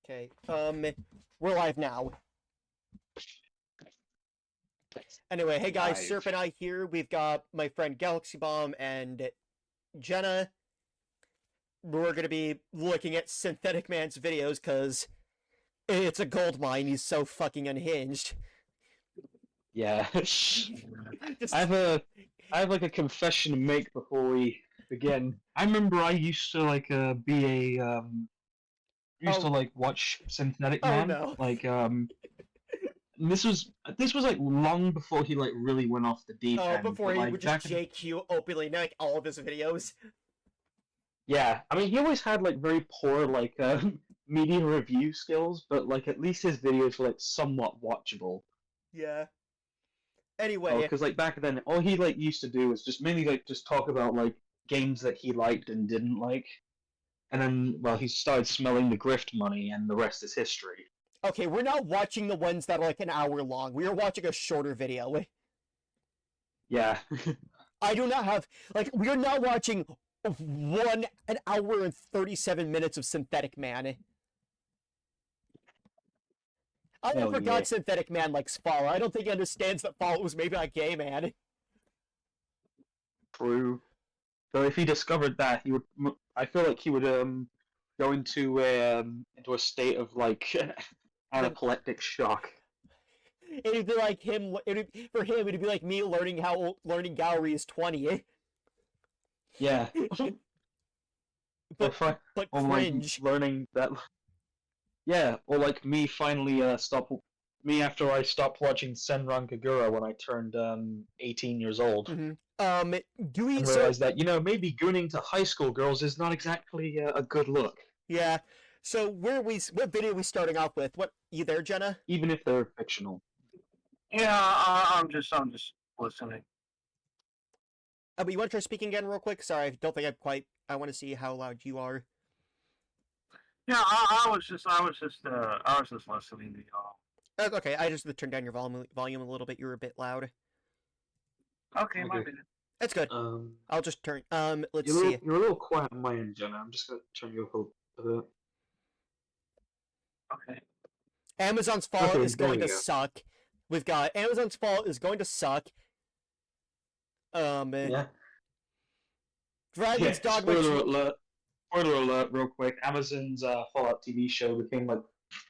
Okay. We're live now. Anyway, hey guys, Live. Serp and I here. We've got my friend Galaxy Bomb and Jenna. We're gonna be looking at Synthetic Man's videos because it's a gold mine. He's so fucking unhinged. Yeah. Just, I have like a confession to make before we begin. I remember I used to be a used to Oh. like watch Synthetic Oh Man. no. This was like long before he like really went off the deep Oh, end. before But, he like, would just JQ openly like all of his videos. Yeah, I mean he always had like very poor media review skills, but like at least his videos were like somewhat watchable. Yeah. Oh, Anyway, because like back then, all he like used to do was just mainly like just talk about like games that he liked and didn't like, and then well, he started smelling the grift money, and the rest is history. okay, we're not watching the ones that are like an hour long. We are watching a shorter video. Yeah, I do not have we are not watching an hour and 37 minutes of Synthetic Man. I hell forgot yeah. Synthetic Man likes Fallout. I don't think he understands that Fallout was made by a gay man. True. So if he discovered that, he would. I feel like he would go into a state of like anaphylactic shock. It'd be like him. For him, it'd be like me learning Gowry is 20. Yeah. but or like cringe. learning that. Yeah, or like me finally me after I stopped watching Senran Kagura when I turned 18 years old. Mm-hmm. Do we And realized that maybe gooning to high school girls is not exactly a good look. Yeah. So what video are we starting off with? What, you there, Jenna? Even if they're fictional. Yeah, I'm just listening. But you want to try speaking again real quick? Sorry, I don't think I want to see how loud you are. Yeah, I was just listening to y'all. Okay, I just turned down your volume a little bit. You were a bit loud. Okay, my bad. That's good. I'll just turn. Let's see. You're a little quiet on my end, Jenna. I'm just gonna turn you up a bit. Okay. Amazon's Fallout is going to go. suck. We've got Amazon's Fallout is going to suck. Yeah. Dragon's Dogma. Spoiler alert, real quick. Amazon's Fallout TV show became like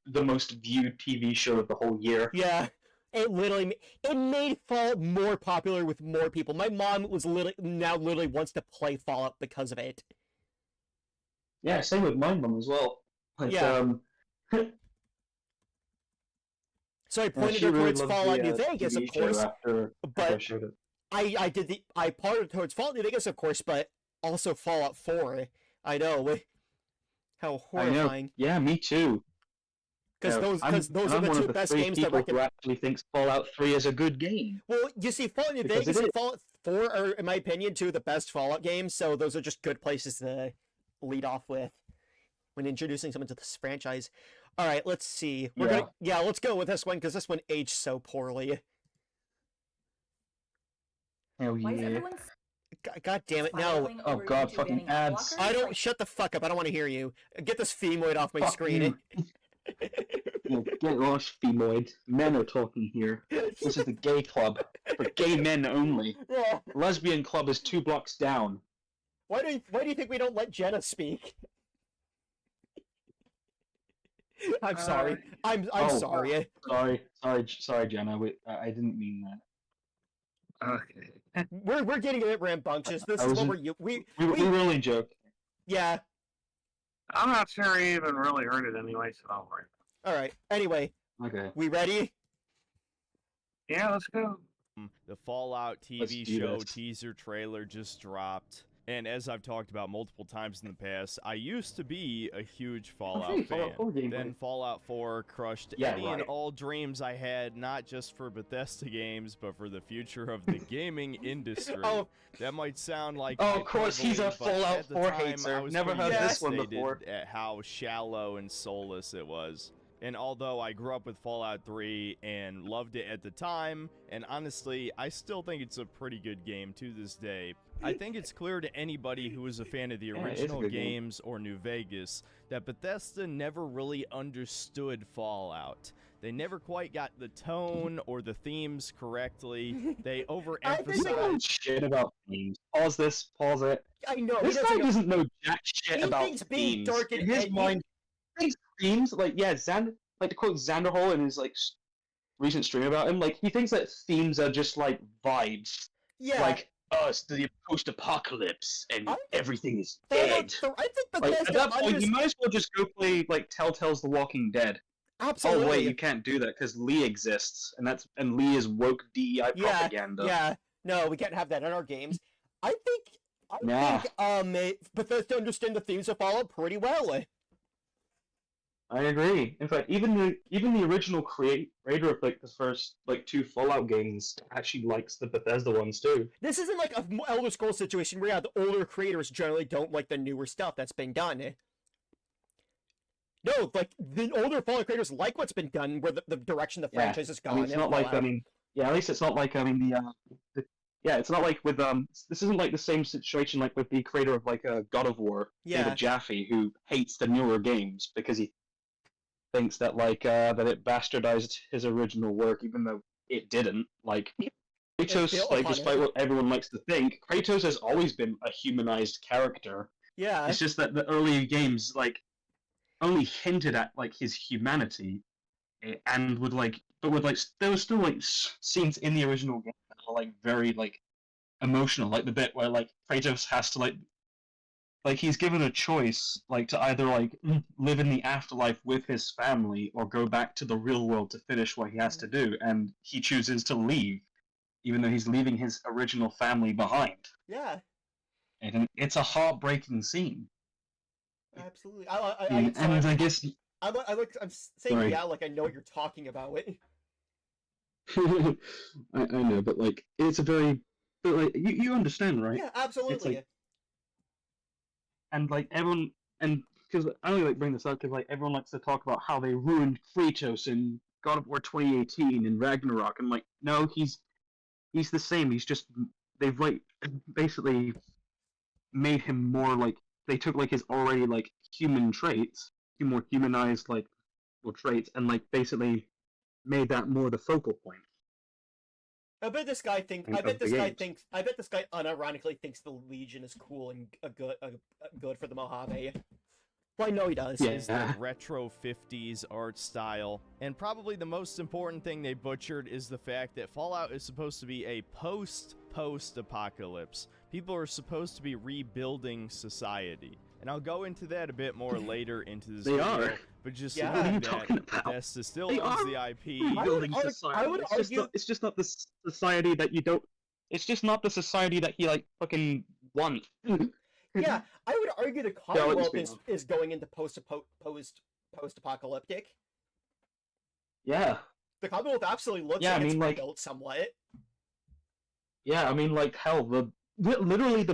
the most viewed TV show of the whole year. Yeah, it made Fallout more popular with more people. My mom was literally wants to play Fallout because of it. Yeah, same with my mom as well. Like, yeah. So I pointed her towards Fallout New Vegas, of course. After I showed it. I pointed towards Fallout New Vegas, of course, but also Fallout 4. I know. How horrifying. Yeah, me too. Because those are the two best games that who actually thinks Fallout 3 is a good game. Well, you see, Fallout New Vegas and Fallout 4 are, in my opinion, two of the best Fallout games, so those are just good places to lead off with when introducing someone to this franchise. Alright, let's see. Let's go with this one, because this one aged so poorly. Hell yeah. God damn it, no. Oh god, fucking ads. Shut the fuck up, I don't want to hear you. Get this femoid off my screen. Get lost, femoid. Men are talking here. This is the gay club. For gay men only. Yeah. Lesbian club is 2 blocks down. Why do you think we don't let Jenna speak? I'm sorry. I'm sorry. Sorry, Jenna. I didn't mean that. Okay. We're getting a bit rambunctious. This is what we really joke. Yeah. I'm not sure he even really heard it anyway, so don't worry. Alright. Anyway. Okay. We ready? Yeah, let's go. The Fallout TV show teaser trailer just dropped. And as I've talked about multiple times in the past, I used to be a huge Fallout fan. Then Fallout 4 crushed any and all dreams I had, not just for Bethesda games, but for the future of the gaming industry. That might sound like of course, he's a Fallout 4 hater. Never heard this one before. At how shallow and soulless it was. And although I grew up with Fallout 3 and loved it at the time, and honestly, I still think it's a pretty good game to this day, I think it's clear to anybody who is a fan of the Yeah, it's a original good game. games or New Vegas that Bethesda never really understood Fallout. They never quite got the tone or the themes correctly. They You don't overemphasized. know shit about themes. Pause this. Pause it. I know. This guy doesn't know jack shit He about thinks being themes. dark and In his edgy- mind, he thinks themes like like to quote Xanderhole in his like recent stream about him. Like he thinks that themes are just like vibes. Yeah. Like it's the post-apocalypse and I think- everything is I dead. think Like, at Bethesda that point, you might as well just go play like Telltale's The Walking Dead. absolutely. Oh wait, you can't do that because Lee exists, and Lee is woke DEI propaganda. Yeah, no, we can't have that in our games. I Nah. think Bethesda understand the themes of Fallout pretty well. I agree. In fact, even the original creator of like the first like 2 Fallout games actually likes the Bethesda ones too. This isn't like a Elder Scrolls situation where the older creators generally don't like the newer stuff that's been done. No, like the older Fallout creators like what's been done, where the direction the Yeah. franchise has I gone. mean, it's in not like Fallout. at least it's not like it's not like with this isn't like the same situation like with the creator of like God of War, Yeah. David Jaffe, who hates the newer games because he thinks that that it bastardized his original work, even though it didn't. Like Kratos, built like upon despite it. what everyone likes to think, Kratos has always been a humanized character. Yeah, It's just that the early games like only hinted at like his humanity, and would like, but with like there were still like scenes in the original game that are like very like emotional, like the bit where like Kratos has to like he's given a choice like to either like live in the afterlife with his family or go back to the real world to finish what he has to do, and he chooses to leave, even though he's leaving his original family behind. yeah, And it's a heartbreaking scene. absolutely. And I guess I'm saying Sorry. yeah, like I know what you're talking about. I know, but like it's a very, but like you understand, right? Yeah, absolutely. And like everyone, and because I only like bring this up because like everyone likes to talk about how they ruined Kratos in God of War 2018 and Ragnarok, and like no, he's the same. He's just they've like basically made him more like they took like his already like human traits, more humanized like traits, and like basically made that more the focal point. I bet this guy thinks. I Of bet the this guy games. thinks. I bet this guy unironically thinks the Legion is cool and good for the Mojave. Well, I know he does. Yeah. Is the retro 50s art style. And probably the most important thing they butchered is the fact that Fallout is supposed to be a post-apocalypse. People are supposed to be rebuilding society. And I'll go into that a bit more later into this They video. are. But just Yeah. What are you knowing talking that about? Bethesda still They owns are the IP. rebuilding I would society. argue- It's just not the society that you don't. It's just not the society that he like fucking wants. Yeah, I would argue the Yeah, I'll let you Commonwealth speak is going into post-apocalyptic. Yeah. The Commonwealth absolutely looks Yeah, like I it's mean, like- rebuilt somewhat. Yeah, I mean, like, hell, literally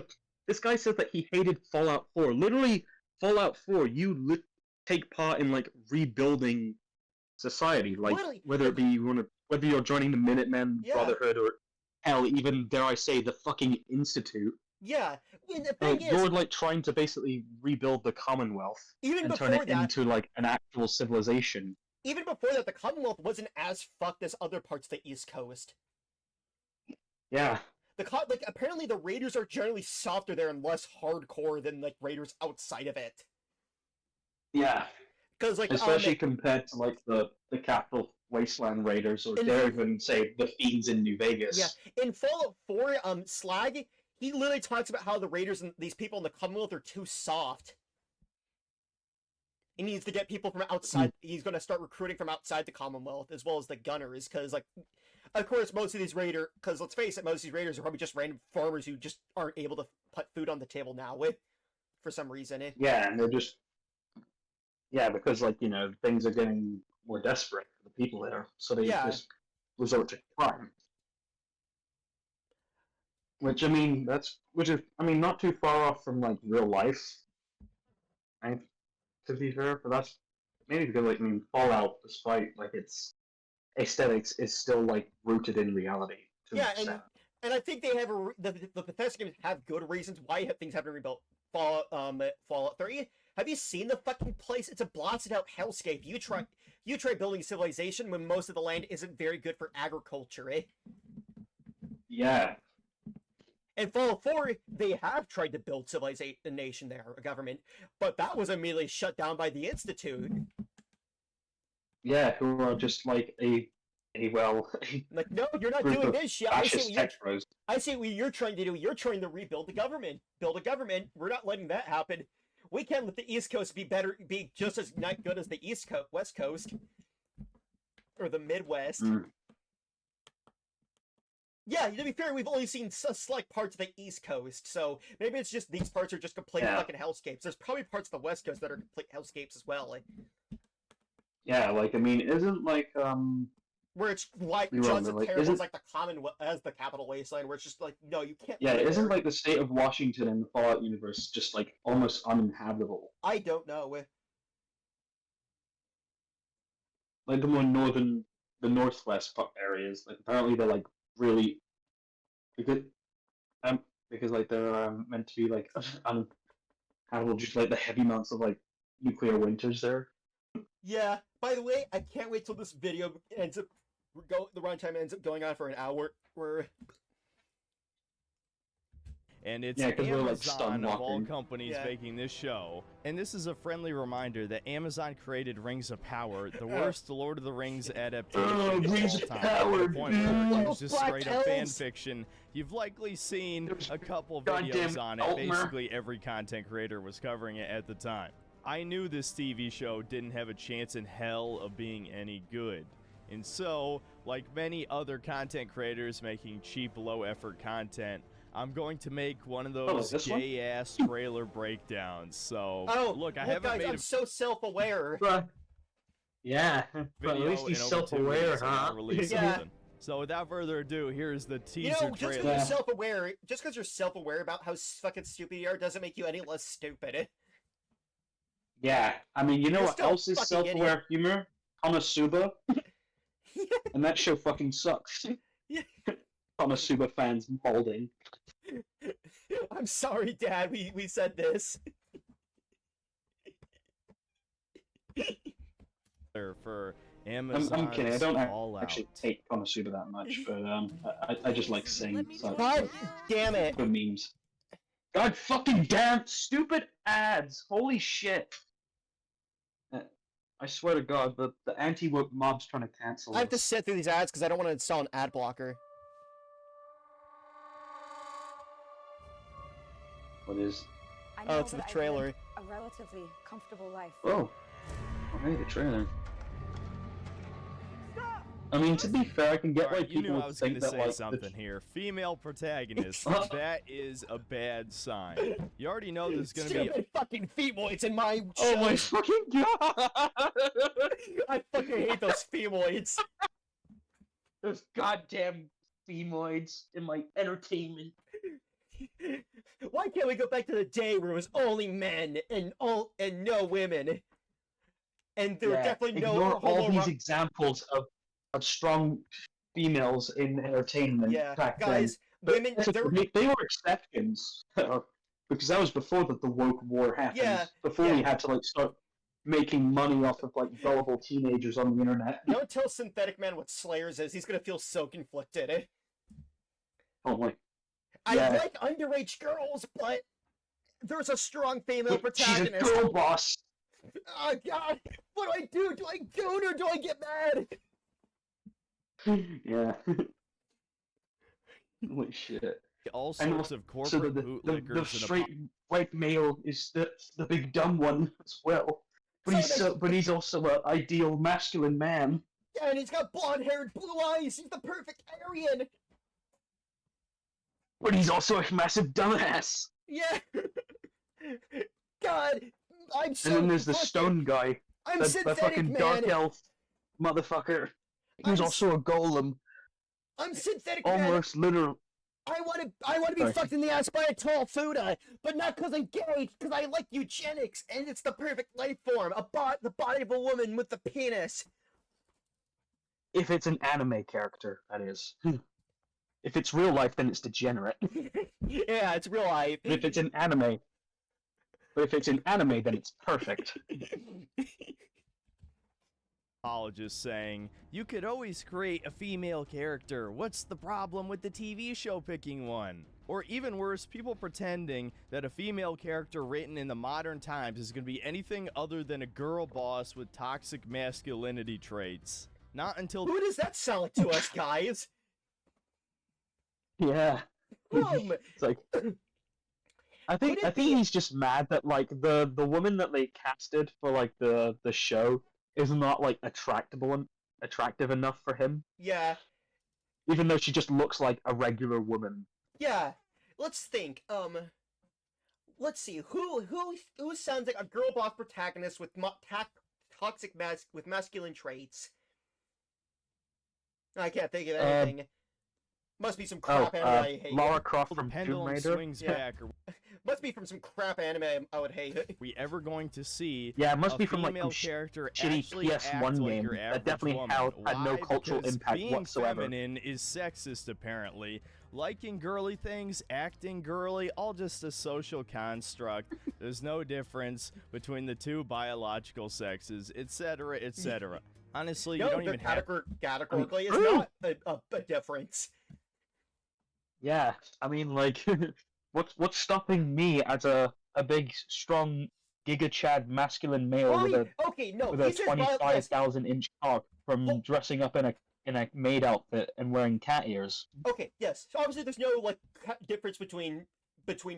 this guy said that he hated Fallout 4. Literally, Fallout 4, you take part in like rebuilding society, like Literally. whether it be whether you're joining the Minutemen Yeah. Brotherhood or hell, even dare I say the fucking Institute. Yeah, and the thing You're is, like trying to basically rebuild the Commonwealth even and before turn it that, into like an actual civilization. the Commonwealth wasn't as fucked as other parts of the East Coast. Yeah. Like apparently the Raiders are generally softer there and less hardcore than like Raiders outside of it. Yeah. Because like Especially compared to like the Capital Wasteland Raiders, or And- dare even say the Fiends in New Vegas. yeah, in Fallout 4, Slag, he literally talks about how the Raiders and these people in the Commonwealth are too soft. He needs to get people from outside. He's going to start recruiting from outside the Commonwealth as well as the Gunners, because like, of course, most of these Raiders. Because let's face it, most of these Raiders are probably just random farmers who just aren't able to put food on the table now for some reason. Yeah, and they're just because like things are getting more desperate for the people there, so they Yeah. just resort to crime. Which is not too far off from like real life. To be fair, but that's maybe because like Fallout, despite like its aesthetics, is still like rooted in reality. To an Yeah, and extent. And I think they have the Bethesda games have good reasons why things haven't rebuilt. Fallout 3. Have you seen the fucking place? It's a blasted out hellscape. You try building civilization when most of the land isn't very good for agriculture, eh? Yeah. In Fallout 4, they have tried to build civilization, a nation there, a government, but that was immediately shut down by the Institute. Yeah, who are just like a Like, no, you're not group doing of this shit. fascist tetros. I see what you're trying to do. You're trying to rebuild the government. Build a government. We're not letting that happen. We can't let the East Coast be just as not good as the West Coast. Or the Midwest. Mm. Yeah, to be fair, we've only seen select parts of the East Coast, so maybe it's just these parts are just complete fucking hellscapes. There's probably parts of the West Coast that are complete hellscapes as well. Like, yeah, like, I mean, isn't, like, where it's like You're just wrong, as like, terrible isn't- as like the as the Capital Wasteland, where it's just like, no, you can't. yeah, live isn't, there. like, the state of Washington in the Fallout universe just, like, almost uninhabitable? I don't know. Like, the more northern, the northwest areas, like, apparently they're, like, really, because like, they're, meant to be, like, uninhabitable, just, like, the heavy months of, like, nuclear winters there. Yeah. By the way, I can't wait till this video ends up the runtime ends up going on for an hour. And it's Yeah, 'cause we're, like, Amazon stun of all walking. companies Yeah. making this show. And this is a friendly reminder that Amazon created Rings of Power, the worst Lord of the Rings adaptation Oh, of Rings all of time. Power, To the point where dude. it was just Black straight up fan Elves. fiction. You've likely seen a couple Goddamn videos on it. Altmer. Basically, every content creator was covering it at the time. I knew this TV show didn't have a chance in hell of being any good. And so, like many other content creators making cheap, low-effort content, I'm going to make one of those this one? gay-ass trailer breakdowns. So, Oh, look, I look, haven't guys, made I'm a so self-aware. Yeah, but video at least he's in over 2 self-aware, weeks, and I'll huh? release Yeah. something. So, without further ado, here's the You teaser know, just because trailer. you're self-aware, about how fucking stupid you are, doesn't make you any less stupid. Yeah, I mean, you know You're what still else is fucking idiot. self-aware humor? Konosuba, and that show fucking sucks. Yeah. Konosuba fans balding. I'm sorry, Dad. We said this. For Amazon. I'm kidding. I don't Fallout. actually hate Konosuba that much, but I just like saying such God damn it! good memes. God fucking damn stupid ads! Holy shit! I swear to God, the anti-woke mob's trying to cancel I have to us. sit through these ads because I don't want to install an ad blocker. What is? I Oh, know it's the that I've trailer. lived a relatively comfortable life. Oh, hey, the trailer. I mean, to be fair, I can get Alright, why you knew people I was think going to that say like something here. Female protagonist. Huh? That is a bad sign. You already know there's going to be. Stupid fucking femoids in my Oh my show. fucking god! I fucking hate those femoids. Those goddamn femoids in my entertainment. Why can't we go back to the day where it was only men and no women? And there were definitely no ignore all these homo- examples of strong females in entertainment Yeah, back guys, then. women. But There, they were exceptions, because that was before the woke war happened. Yeah, before yeah. we had to like start making money off of like gullible teenagers on the internet. don't tell Synthetic Man what Slayers is. He's gonna feel so conflicted. Oh my! I Yeah. like underage girls, but there's a strong female She's a protagonist. girl boss. Oh God! What do I do? Do I goon or do I get mad? Yeah. Holy shit. all And sorts of So corporate the bootlickers and straight white male is the big dumb one as well. But he's also an ideal masculine man. Yeah, and he's got blonde hair and blue eyes. He's the perfect Aryan. But he's also a massive dumbass. Yeah. God, I'm so. And then there's the fucking- stone guy, I'm the synthetic fucking man. dark elf motherfucker. Who's I'm also a golem, I'm synthetic man. almost literal. I want to be Sorry. fucked in the ass by a tall Fuda, but not because I'm gay, because I like eugenics, and it's the perfect life form. The body of a woman with the penis. If it's an anime character, that is. If it's real life, then it's degenerate. Yeah, it's real life. But if it's in anime, then it's perfect. Apologist saying, "You could always create a female character. What's the problem with the TV show picking one?" Or even worse, people pretending that a female character written in the modern times is going to be anything other than a girl boss with toxic masculinity traits. Not until Who does that sound like to us, guys? Yeah. It's like I think he's just mad that like the woman that they casted for like the show is not like attractive enough for him, Yeah, even though she just looks like a regular woman. yeah. Let's think. Let's see. Who sounds like a girl boss protagonist with toxic with masculine traits? I can't think of anything. Must be some crap anime I hate. Lara Croft the from Tomb pendulum Raider. swings back. Are Must be from some crap anime I would hate. we ever going to see Yeah, it must a be from like female some character shitty actually PS1 act like game your that average definitely woman? had no Why? cultural Because impact being whatsoever. feminine is sexist, apparently. Liking girly things, acting girly, all just a social construct. There's no difference between the two biological sexes, etc., etc. Honestly, you No, don't the even have. categorically is true. not a difference. Yeah, I mean, like, what's stopping me as a big, strong, Giga Chad masculine male with a No, with he a says 25,000-inch cock from dressing up in a maid outfit and wearing cat ears? Okay, yes. So obviously, there's no like difference between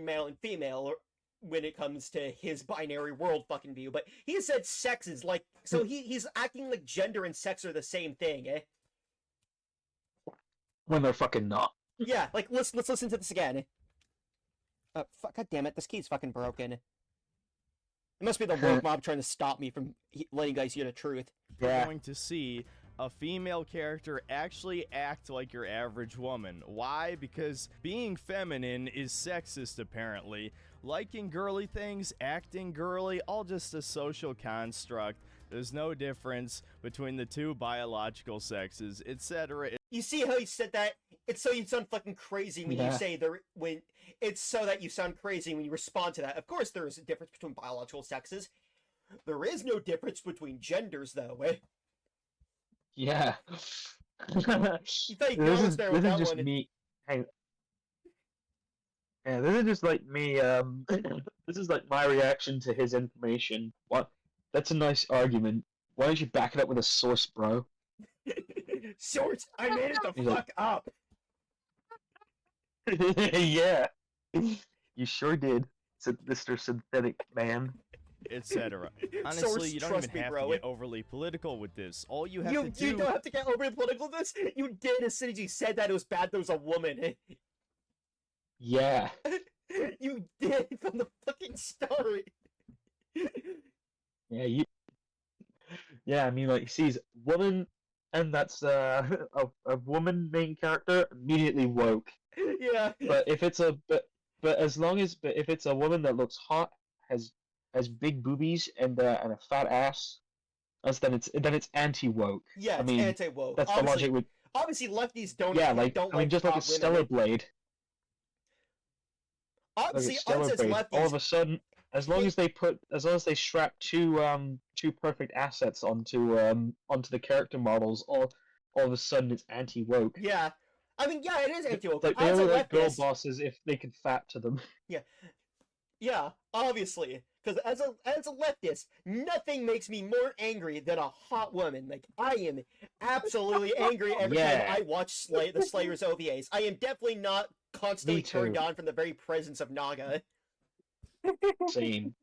male and female when it comes to his binary world fucking view. But he said sex is like so he's acting like gender and sex are the same thing, eh? When they're fucking not. Yeah, like let's listen to this again. Fuck, God damn it, this key's fucking broken. It must be the woke mob trying to stop me from letting you guys hear the truth. Yeah. Going to see a female character actually act like your average woman. Why? Because being feminine is sexist, apparently. Liking girly things, acting girly, all just a social construct. There's no difference between the two biological sexes, etc. You see how he said that? It's so you sound fucking crazy when you Yeah. say it's so that you sound crazy when you respond to that. Of course there is a difference between biological sexes. There is no difference between genders though, eh? Yeah. You thought you This was is there with this that is just one. me. Hey. Yeah, this is just like me. This is like my reaction to his information. What? That's a nice argument. Why don't you back it up with a source, bro? Source, I made it the He's like- fuck up. Yeah. You sure did, said Mr. Synthetic Man. etc. Source, Honestly, you don't trust even me, have bro. to get overly political with this. All you have to do. You don't have to get overly political with this. You did as soon as you said that it was bad there was a woman. Yeah. You did from the fucking start. Yeah, you. Yeah, I mean, like, he sees woman, and that's a woman main character, immediately woke. Yeah. But if it's if it's a woman that looks hot, has big boobies and a fat ass, then it's anti woke. Yeah, I it's mean, anti-woke. that's the Obviously, logic with obviously lefties don't yeah, like don't I mean, just like a hot women. stellar blade. Like a Obviously, us stellar as blade. lefties. All of a sudden, as long as they strap two perfect assets onto the character models, all of a sudden it's anti woke. Yeah. I mean, yeah, it is anti-woke. Like they As a only like girl leftist, bosses if they can fat to them. yeah, obviously, because as a leftist, nothing makes me more angry than a hot woman. Like I am absolutely angry every time Yeah. I watch the Slayers OVAs. I am definitely not constantly Me turned too. on from the very presence of Naga. Same.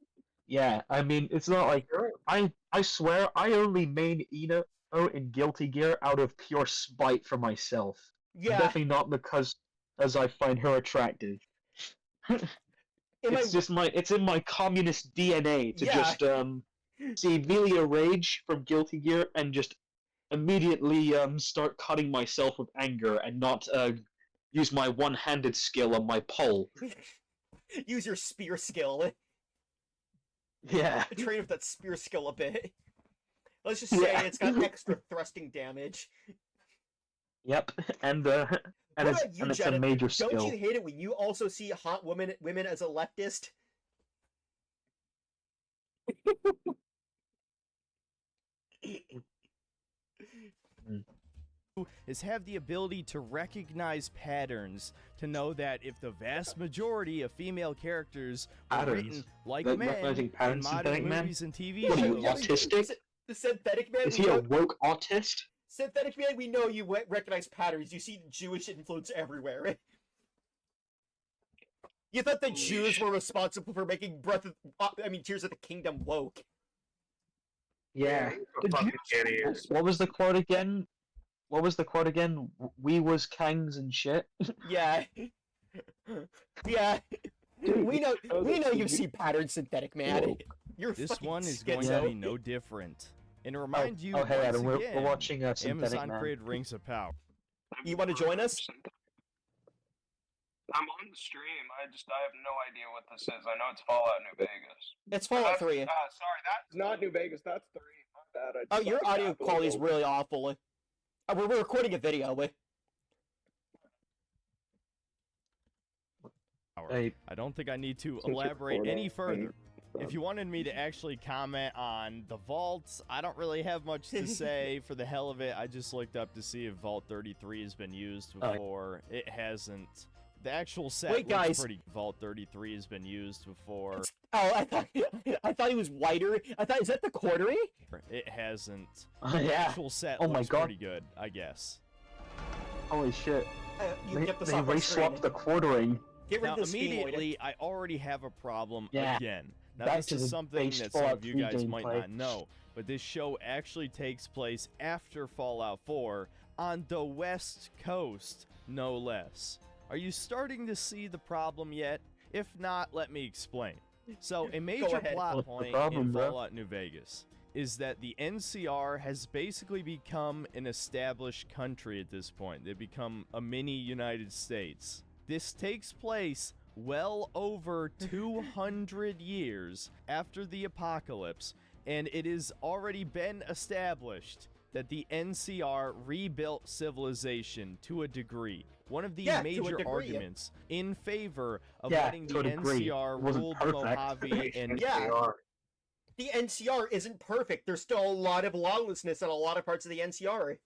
Yeah, I mean, it's not like I swear I only main Ino in Guilty Gear out of pure spite for myself. Yeah, Definitely not because as I find her attractive. It's in my communist DNA to Yeah. just see Velia rage from Guilty Gear and just immediately start cutting myself with anger and not use my one-handed skill on my pole. use your spear skill. Yeah. Train with that spear skill a bit. Let's just say Yeah. it's got extra thrusting damage. Yep, and What it's about you, and it's a Jenna? major Don't skill. you hate it when you also see hot women as a leftist? Is have the ability to recognize patterns, to know that if the vast majority of female characters were Patterns. written like Like men recognizing in patterns, modern synthetic man? movies and TV What are shows. you, autistic? The synthetic man. Is we he a know, woke autist? synthetic man. We know you recognize patterns. You see Jewish influence everywhere. You thought the Jews were responsible for making Tears of the Kingdom woke. Yeah. You're fucking idiots. What was the quote again? What was the quote again? We was kangs and shit. Yeah. Yeah. We know you see patterns, synthetic man. Woke. You're This fucking one is going schizo. to be no different. And to remind you, Oh, hey once Adam, again, we're watching Synthetic Amazon Man. created Rings of Power. You want to join us? I'm on the stream. I have no idea what this is. I know it's Fallout New Vegas. It's Fallout 3. Sorry, that's not New Vegas. That's 3. My bad. Oh, your audio quality is really awful. We're recording a video. Hey, I don't think I need to elaborate any further. If you wanted me to actually comment on the vaults, I don't really have much to say. For the hell of it, I just looked up to see if Vault 33 has been used before. It hasn't. The actual set Wait, looks guys. pretty. Vault 33 has been used before. Oh, I thought he was whiter. Is that the quartering? It hasn't. yeah. The actual set Oh my looks God. pretty good, I guess. Holy shit. You They, get the they software re-swapped screen. the quartering. Get rid Now, of the speed immediately, I already have a problem Yeah. again. Now, Back this to is the something base that some Fallout of you 3 guys might gameplay. not know, but this show actually takes place after Fallout 4 on the West Coast, no less. Are you starting to see the problem yet? If not, let me explain. So, a major ahead. plot What's the point problem, in bro? Fallout New Vegas is that the NCR has basically become an established country at this point. They've become a mini United States. This takes place well over 200 years after the apocalypse, and it has already been established that the NCR rebuilt civilization to a degree. One of the Yeah, to a major degree. arguments in favor of Yeah, letting to the a degree. NCR It wasn't rule the perfect. Mojave and Yeah. The NCR isn't perfect. There's still a lot of lawlessness in a lot of parts of the NCR.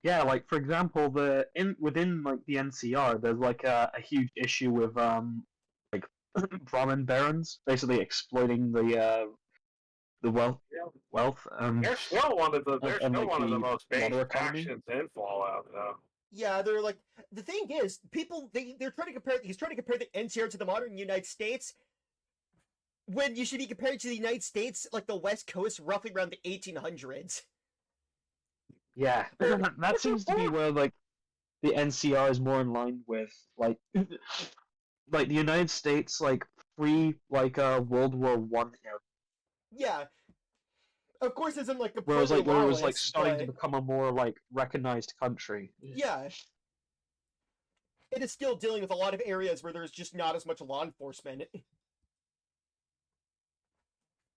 Yeah, like for example, within like the NCR, there's like a huge issue with like Brahmin barons basically exploiting the wealth. They're still one of the and, like, the most water basic economy. actions in Fallout, though. Yeah, they're like the thing is, they're trying to compare. He's trying to compare the NCR to the modern United States, when you should be compared to the United States, like the West Coast, roughly around the 1800s. Yeah, that seems to be where like the NCR is more in line with like like the United States like pre like World War I era. Yeah, of course, isn't like Where it was like completely lawless, starting to but become a more like recognized country. yeah, it is still dealing with a lot of areas where there's just not as much law enforcement.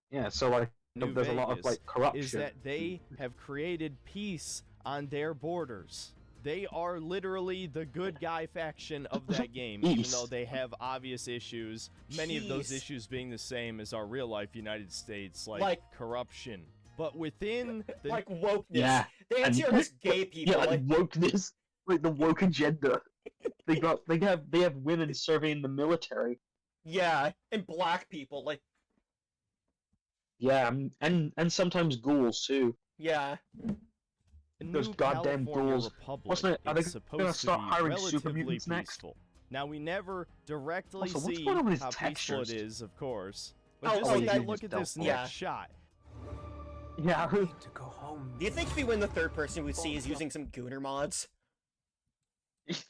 Yeah, so like New there's a lot of Vegas like corruption. is that they have created peace on their borders. They are literally the good guy faction of that game, even Peace. though they have obvious issues. Many of those Peace. issues being the same as our real life United States, like, Like- corruption. But within the Like wokeness. Yeah, The and- NCR has gay people. yeah, like wokeness, like the woke agenda. They have women serving in the military. Yeah, and black people. Like, Yeah, and sometimes ghouls too. yeah. Those New goddamn California ghouls. Republic, Wasn't it- are they it's gonna supposed start to be hiring super relatively mutants next? peaceful. Now, we never directly Also, what's see going on with his how peaceful it textures? is, of course. But Oh, just oh, take yeah, a look at this yeah. next shot. Yeah. To go home. Do you think if we win the third person we'd see is using some Gooner mods?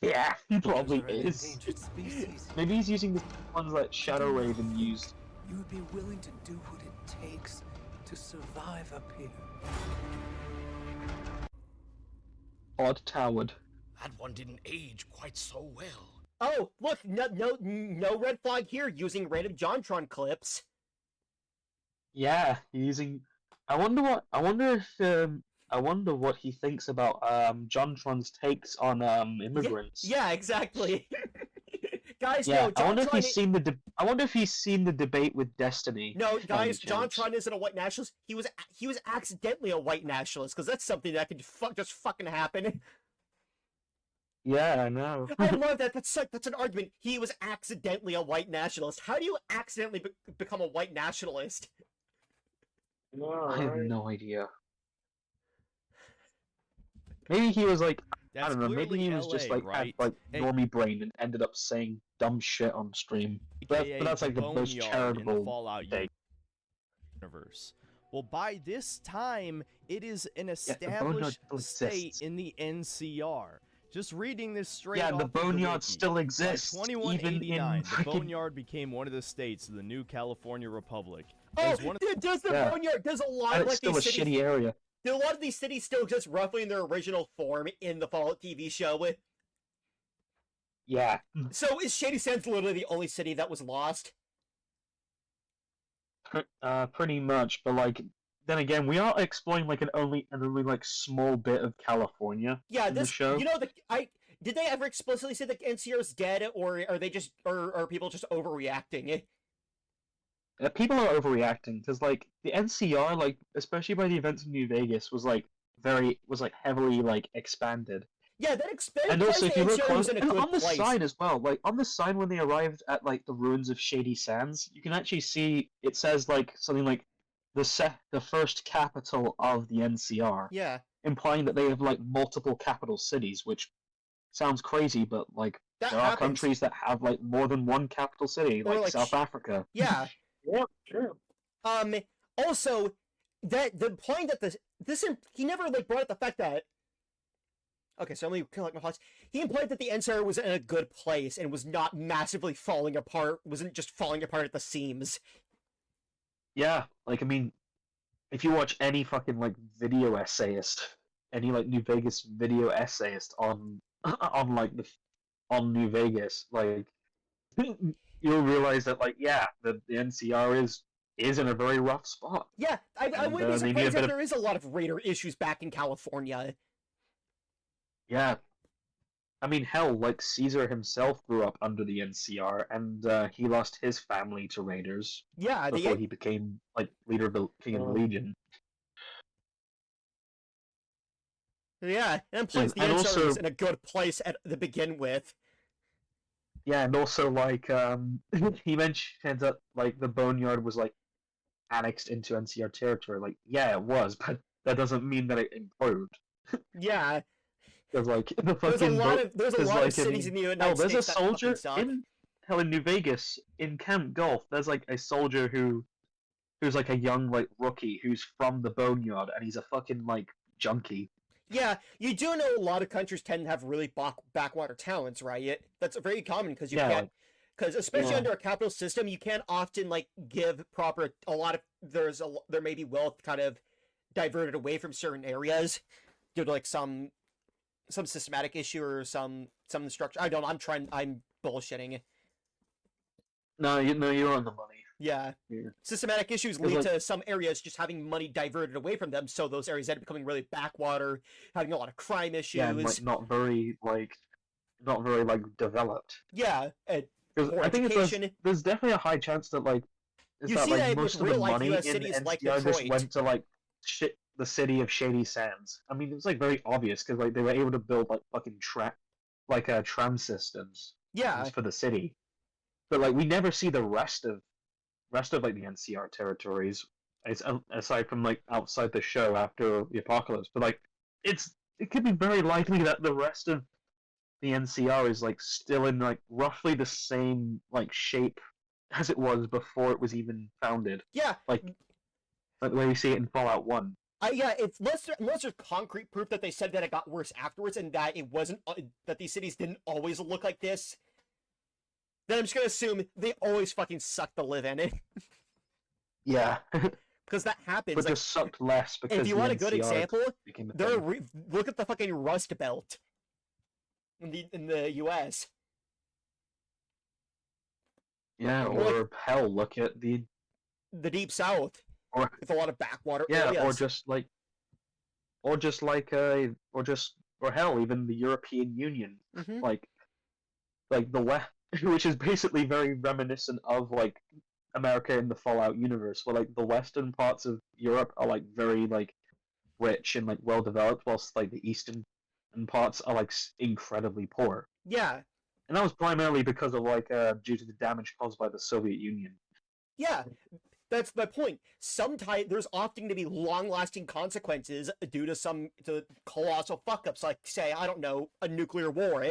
Yeah, he probably Those are an is. endangered species. Maybe he's using the ones that Shadow Raven used. You would be willing to do what it takes to survive up here. Odd Towered. That one didn't age quite so well. Oh, look, no red flag here using random JonTron clips. Yeah, he's using. I wonder if I wonder what he thinks about JonTron's takes on immigrants. Yeah, exactly. Guys, Yeah, no, I wonder if JonTron. he's seen the I wonder if he's seen the debate with Destiny. No, by any guys, chance. JonTron isn't a white nationalist. He was accidentally a white nationalist because that's something that could just fucking happen. Yeah, I know. I love that. That's an argument. He was accidentally a white nationalist. How do you accidentally become a white nationalist? I have no idea. Maybe he was like, I That's don't know. Maybe clearly he was LA, just like right? had like Hey. normie brain and ended up saying dumb shit on stream. But AKA that's like the most Boneyard in the charitable Fallout thing. universe. Well, by this time, it is an Boneyard established still state exists. in the NCR. Just reading this straight Yeah, off the of Boneyard wiki. still exists. By Even 2189, in the freaking... Boneyard became one of the states of the new California Republic. Oh, As one of does the Yeah. Boneyard? Does a lot And of it's like still a these cities? shitty area. Do a lot of these cities still exist roughly in their original form in the Fallout TV show? Yeah. So is Shady Sands literally the only city that was lost? Pretty much, but like, then again, we are exploring like an only like small bit of California Yeah, in the this show. you know did they ever explicitly say that NCR is dead, or are they just or are people just overreacting? People are overreacting because like the NCR, like especially by the events in New Vegas, was like heavily like expanded. Yeah, that And also, if you look close close, in a and good on the place. sign as well, like on the sign when they arrived at like the ruins of Shady Sands, you can actually see it says like something like the first capital of the NCR, Yeah, implying that they have like multiple capital cities, which sounds crazy, but like that there are happens. countries that have like more than one capital city, Or, like like, South Africa. Yeah. Yeah, true. Also, that the point that he never like brought up the fact that. Okay, so let me collect my thoughts. He implied that the NCR was in a good place and was not massively falling apart. Wasn't just falling apart at the seams. Yeah, like I mean, if you watch any fucking like video essayist, any like New Vegas video essayist on on New Vegas, like you'll realize that like the NCR is in a very rough spot. Yeah, I And, wouldn't be they need a surprised bit if of- there is a lot of raider issues back in California. Yeah. I mean, hell, like Caesar himself grew up under the NCR, and he lost his family to raiders Yeah, before he became like leader of the King of the Legion. Yeah, and plus the and NCR also- was in a good place to begin with. Yeah, and also like he mentioned that like the Boneyard was like annexed into NCR territory. Like, yeah, it was, but that doesn't mean that it improved. Yeah, Because like the there's a fucking lot of like, cities in the United hell, there's a States that fucking soldier suck. in New Vegas in Camp Gulf. There's like a soldier who's like a young like rookie who's from the Boneyard, and he's a fucking like junkie. Yeah, you do know a lot of countries tend to have really backwater towns, right? That's very common because you Yeah, can't, because especially yeah. under a capital system, you can't often like give proper. A lot of there may be wealth kind of diverted away from certain areas due to like some systematic issue or some structure. I don't know. I'm bullshitting. No, you're on the money. Yeah. Yeah. Systematic issues 'Cause, lead like- to some areas just having money diverted away from them, so those areas end up becoming really backwater, having a lot of crime issues. Yeah, and, like not very like developed. Yeah, Because Poor I think education. there's definitely a high chance that like You see like that with most of the real-life money US in cities like NCR just Detroit. went to like the city of Shady Sands. I mean, it was like very obvious because like they were able to build like fucking tram systems yeah, for the city, but like we never see the rest of like the NCR territories aside from like outside the show after the apocalypse. But like it could be very likely that the rest of the NCR is like still in like roughly the same like shape as it was before it was even founded, yeah. like the way we see it in Fallout 1. Yeah, it's unless there's concrete proof that they said that it got worse afterwards and that it wasn't that these cities didn't always look like this. Then I'm just gonna assume they always fucking suck to live in it Yeah, because that happens. but Like, just sucked less because if you the want a good NCR example, became a there thing. look at the fucking Rust Belt in the U.S. Yeah, or hell, look at the the Deep South Or- with a lot of backwater yeah, areas. or just like or just or hell, even the European Union, Mhm. like the West, which is basically very reminiscent of like America in the Fallout universe, where like the western parts of Europe are like very like rich and like well developed, whilst like the eastern parts are like incredibly poor. Yeah, And that was primarily because of like due to the damage caused by the Soviet Union. yeah. That's my point. Sometimes there's often to be long-lasting consequences due to some colossal fuck-ups, like say, I don't know, a nuclear war.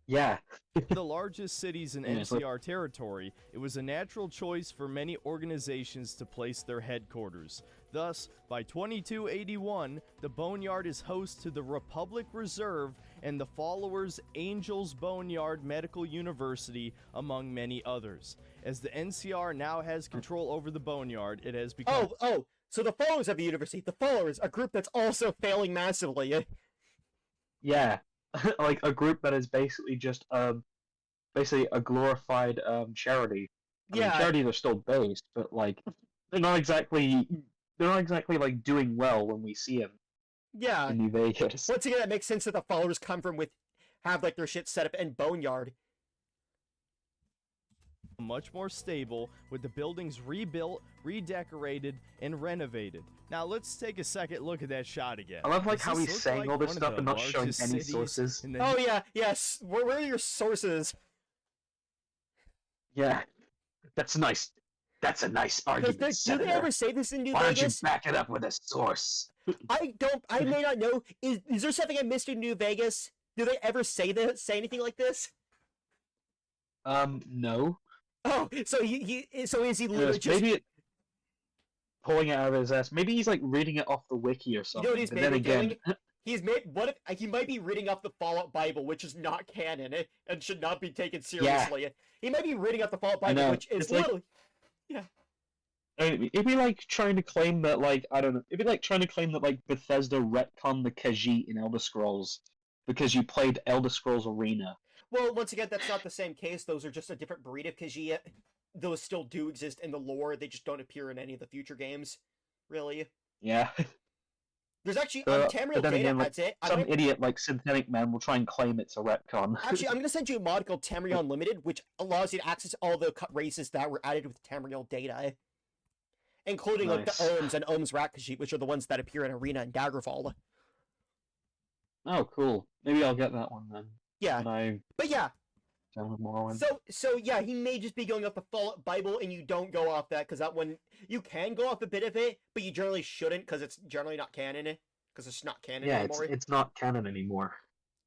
Yeah. the largest cities in NCR territory, it was a natural choice for many organizations to place their headquarters. Thus, by 2281, the Boneyard is host to the Republic Reserve and the followers Angels Boneyard Medical University, among many others. As the NCR now has control over the Boneyard, it has become... So the followers of the university, the followers, a group that's also failing massively. Yeah. Like a group that is basically just basically a glorified charity. I mean, charities are still based, but like they're not exactly like doing well when we see them. Yeah. In New Vegas. Once again, that makes sense that the followers come from have like their shit set up in Boneyard. Much more stable, with the buildings rebuilt, redecorated, and renovated. Now let's take a second look at that shot again. I love like how he's saying all this stuff and not showing any sources. Oh yeah, yes. Where are your sources? Yeah, that's nice. That's a nice argument. Do they ever say this in New Vegas? Why don't you back it up with a source? I may not know. Is there something I missed in New Vegas? Do they ever say anything like this? No. Oh, so is he literally just maybe pulling it out of his ass? Maybe he's like reading it off the wiki or something. You know what he's and then again, doing? He might be reading off the Fallout Bible, which is not canon and should not be taken seriously. Yeah. He might be reading off the Fallout Bible, which is literally, yeah. It'd be like trying to claim that, like, I don't know. It'd be like trying to claim that, like, Bethesda retconned the Khajiit in Elder Scrolls because you played Elder Scrolls Arena. Well, once again, that's not the same case. Those are just a different breed of Khajiit. Those still do exist in the lore. They just don't appear in any of the future games, really. Yeah. There's actually Tamriel data. Again, That's it. Some idiot like Synthetic Man will try and claim it's a retcon. Actually, I'm gonna send you a mod called Tamriel Unlimited, which allows you to access all the races that were added with Tamriel data, including like the Ohms and Ohms Rat Khajiit, which are the ones that appear in Arena and Daggerfall. Oh, cool. Maybe I'll get that one then. Yeah. But yeah. So yeah, he may just be going off the Fallout Bible, and you don't go off that because that one you can go off a bit of it, but you generally shouldn't because it's generally not canon. Because it's not canon anymore. Yeah, it's not canon anymore.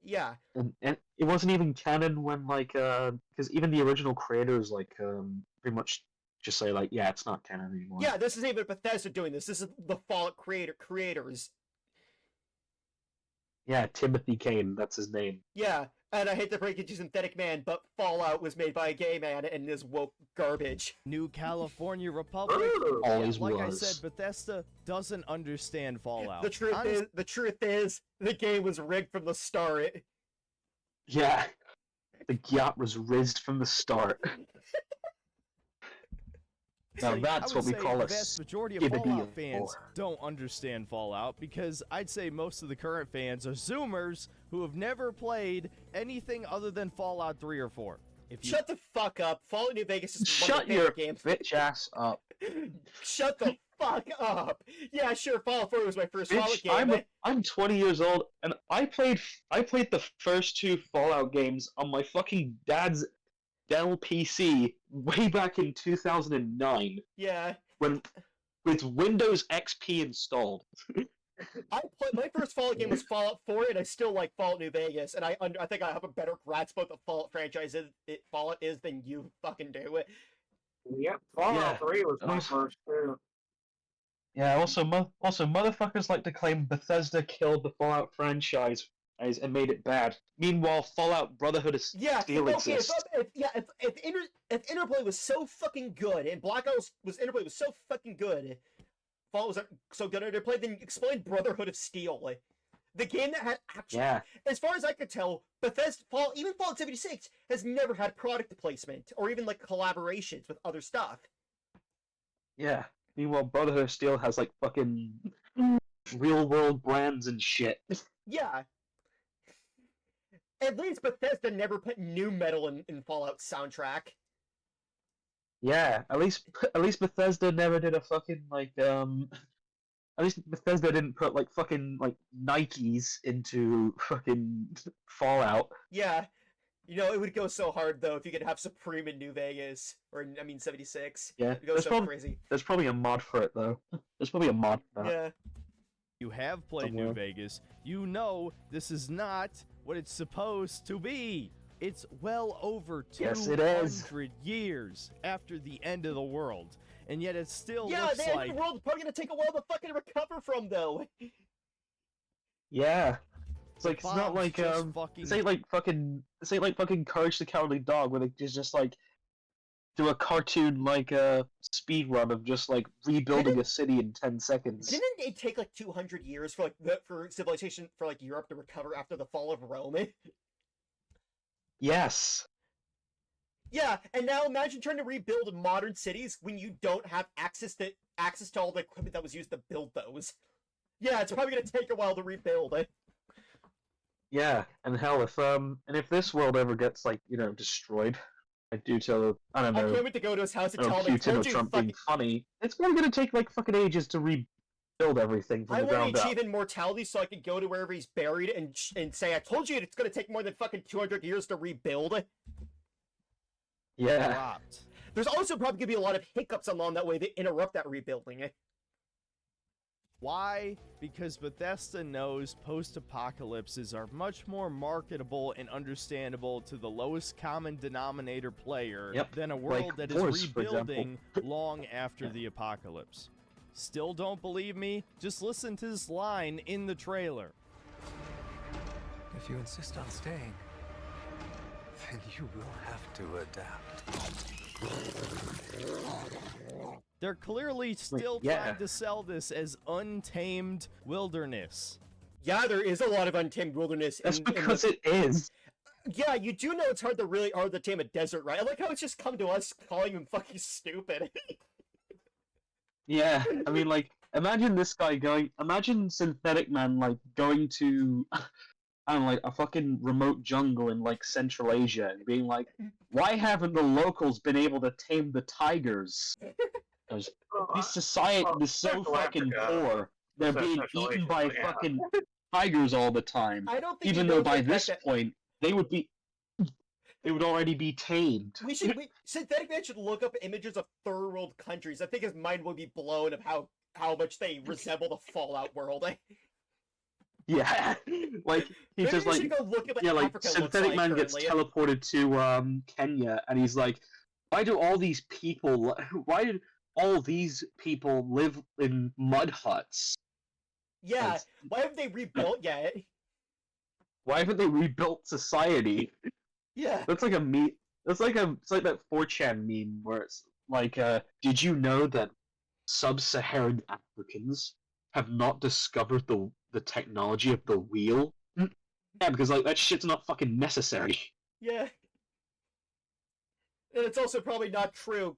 Yeah. And it wasn't even canon when like because even the original creators like pretty much just say like yeah it's not canon anymore. Yeah, this isn't even Bethesda doing this. This is the Fallout creators. Yeah, Timothy Kane, that's his name. Yeah. And I hate to break it to Synthetic Man, but Fallout was made by a gay man and is woke garbage. New California Republic. Always like was. I said, Bethesda doesn't understand Fallout. The truth is, the game was rigged from the start. Yeah, the yacht was rizzed from the start. Now that's what we call a the vast majority of Fallout fans don't understand Fallout because I'd say most of the current fans are Zoomers who have never played anything other than Fallout 3 or 4. Shut the fuck up. Fallout New Vegas is one of my favorite games. Shut your bitch ass up. Shut the fuck up. Yeah, sure, Fallout 4 was my first Fallout game. I'm 20 years old and I played the first two Fallout games on my fucking dad's Dell PC way back in 2009. Yeah. With Windows XP installed. My first Fallout game was Fallout 4, and I still like Fallout New Vegas, and I think I have a better grasp of the Fallout franchise Fallout is than you fucking do. Yep, Fallout 3 was my first too. Yeah, also motherfuckers like to claim Bethesda killed the Fallout franchise and made it bad. Meanwhile, Fallout Brotherhood is still exists. If Interplay was so fucking good, and Black Ops Interplay was so fucking good, Fallout was so good at Interplay, then explain Brotherhood of Steel. The game that had actually, as far as I could tell, Bethesda, even Fallout 76 has never had product placement or even like collaborations with other stuff. Yeah. Meanwhile, Brotherhood of Steel has like fucking real world brands and shit. Yeah. At least Bethesda never put new metal in Fallout soundtrack. Yeah, at least Bethesda never did a fucking like at least Bethesda didn't put like fucking like Nikes into fucking Fallout. Yeah. You know, it would go so hard though if you could have Supreme in New Vegas, or I mean 76. Yeah, It'd go so crazy. There's probably a mod for it though. There's probably a mod for that. Yeah. You have played New Vegas. You know this is not what it's supposed to be. It's well over 200 years after the end of the world, and yet it still looks the end like of the world's probably gonna take a while to fucking recover from though. Yeah. It's like, it's not like fucking... It's like fucking Courage the Cowardly Dog, where they just like do a cartoon like speed run of just like rebuilding a city in 10 seconds. Didn't it take like 200 years for for civilization for like Europe to recover after the fall of Rome? Yes. Yeah, and now imagine trying to rebuild modern cities when you don't have access to all the equipment that was used to build those. Yeah, it's probably gonna take a while to rebuild it. Yeah, and hell, if this world ever gets like destroyed, like due to I don't know, I can't wait to go to his house and tell him I Putin told or you Trump fucking... being funny. It's probably gonna take like fucking ages to rebuild everything from I the want ground to up. achieve immortality so I can go to wherever he's buried and say, I told you it's gonna take more than fucking 200 years to rebuild. Yeah. dropped. There's also probably gonna be a lot of hiccups along that way that interrupt that rebuilding. Why? Because Bethesda knows post-apocalypses are much more marketable and understandable to the lowest common denominator player than a world that is rebuilding long after the apocalypse. Still don't believe me? Just listen to this line in the trailer. If you insist on staying, then you will have to adapt. They're clearly still trying to sell this as untamed wilderness. Yeah, there is a lot of untamed wilderness. That's because it is. Yeah, you do know it's hard to tame a desert, right? I like how it's just come to us calling him fucking stupid. Yeah, I mean, like, imagine this guy imagine Synthetic Man, like, going to, I don't know, like, a fucking remote jungle in, like, Central Asia and being like, why haven't the locals been able to tame the tigers? Because this society is so fucking poor, they're being eaten by fucking tigers all the time. I don't think even though by this point, they would already be tamed. Synthetic Man should look up images of third world countries. I think his mind would be blown of how much they resemble the Fallout world. Yeah, like he's Maybe just we like should go look at what yeah, like Africa looks Synthetic like Man gets currently. teleported to Kenya, and he's like, why do all these people? Why did all these people live in mud huts? Yeah, why haven't they rebuilt yet? Why haven't they rebuilt society? Yeah, That's like a meme. It's like that 4chan meme where it's like, did you know that sub-Saharan Africans have not discovered the technology of the wheel? Yeah, because like that shit's not fucking necessary. yeah. And it's also probably not true.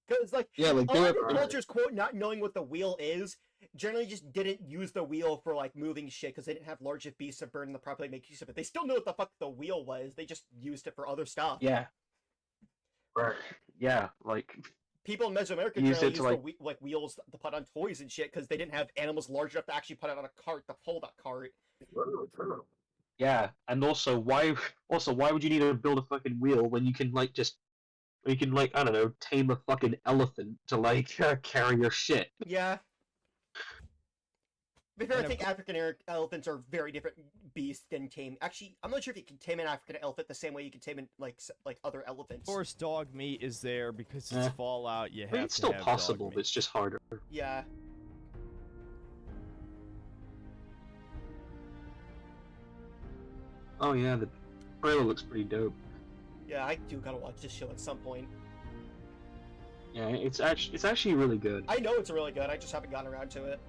Because, like, Yeah, like a lot of cultures, quote, not knowing what the wheel is, generally just didn't use the wheel for, like, moving shit, because they didn't have large enough beasts of burden to properly make use of it. They still knew what the fuck the wheel was, they just used it for other stuff. Yeah. Right. Yeah, like People in Mesoamerica used it generally to, used like wheels to put on toys and shit, because they didn't have animals large enough to actually put it on a cart to pull that cart. yeah, and also why would you need to build a fucking wheel when you can like I don't know, tame a fucking elephant to like carry your shit? Yeah. To be fair, I think African elephants are very different beasts than tame. Actually, I'm not sure if you can tame an African elephant the same way you can tame like other elephants. Of course, dog meat is there because it's Fallout. You have It's to still have possible, dog but meat. it's just harder. Yeah. Oh yeah, the trailer looks pretty dope. Yeah, I do gotta watch this show at some point. Yeah, it's actually really good. I know it's really good, I just haven't gotten around to it.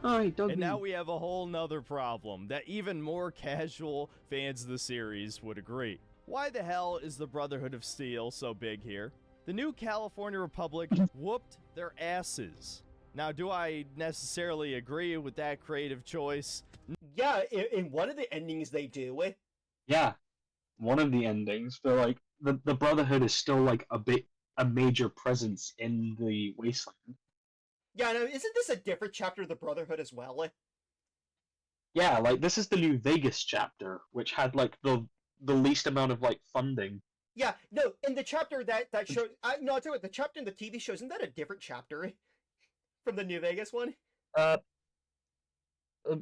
Oh, he dug And me. now we have a whole nother problem that even more casual fans of the series would agree. Why the hell is the Brotherhood of Steel so big here? The new California Republic whooped their asses. Now, do I necessarily agree with that creative choice? Yeah, in one of the endings they do. Yeah, one of the endings, but like the Brotherhood is still like a major presence in the Wasteland. Yeah, no, isn't this a different chapter of the Brotherhood as well? Yeah, like this is the New Vegas chapter, which had like the least amount of like funding. Yeah, no, in the chapter that shows, no, I'll tell you what, the chapter in the TV show, isn't that a different chapter from the New Vegas one?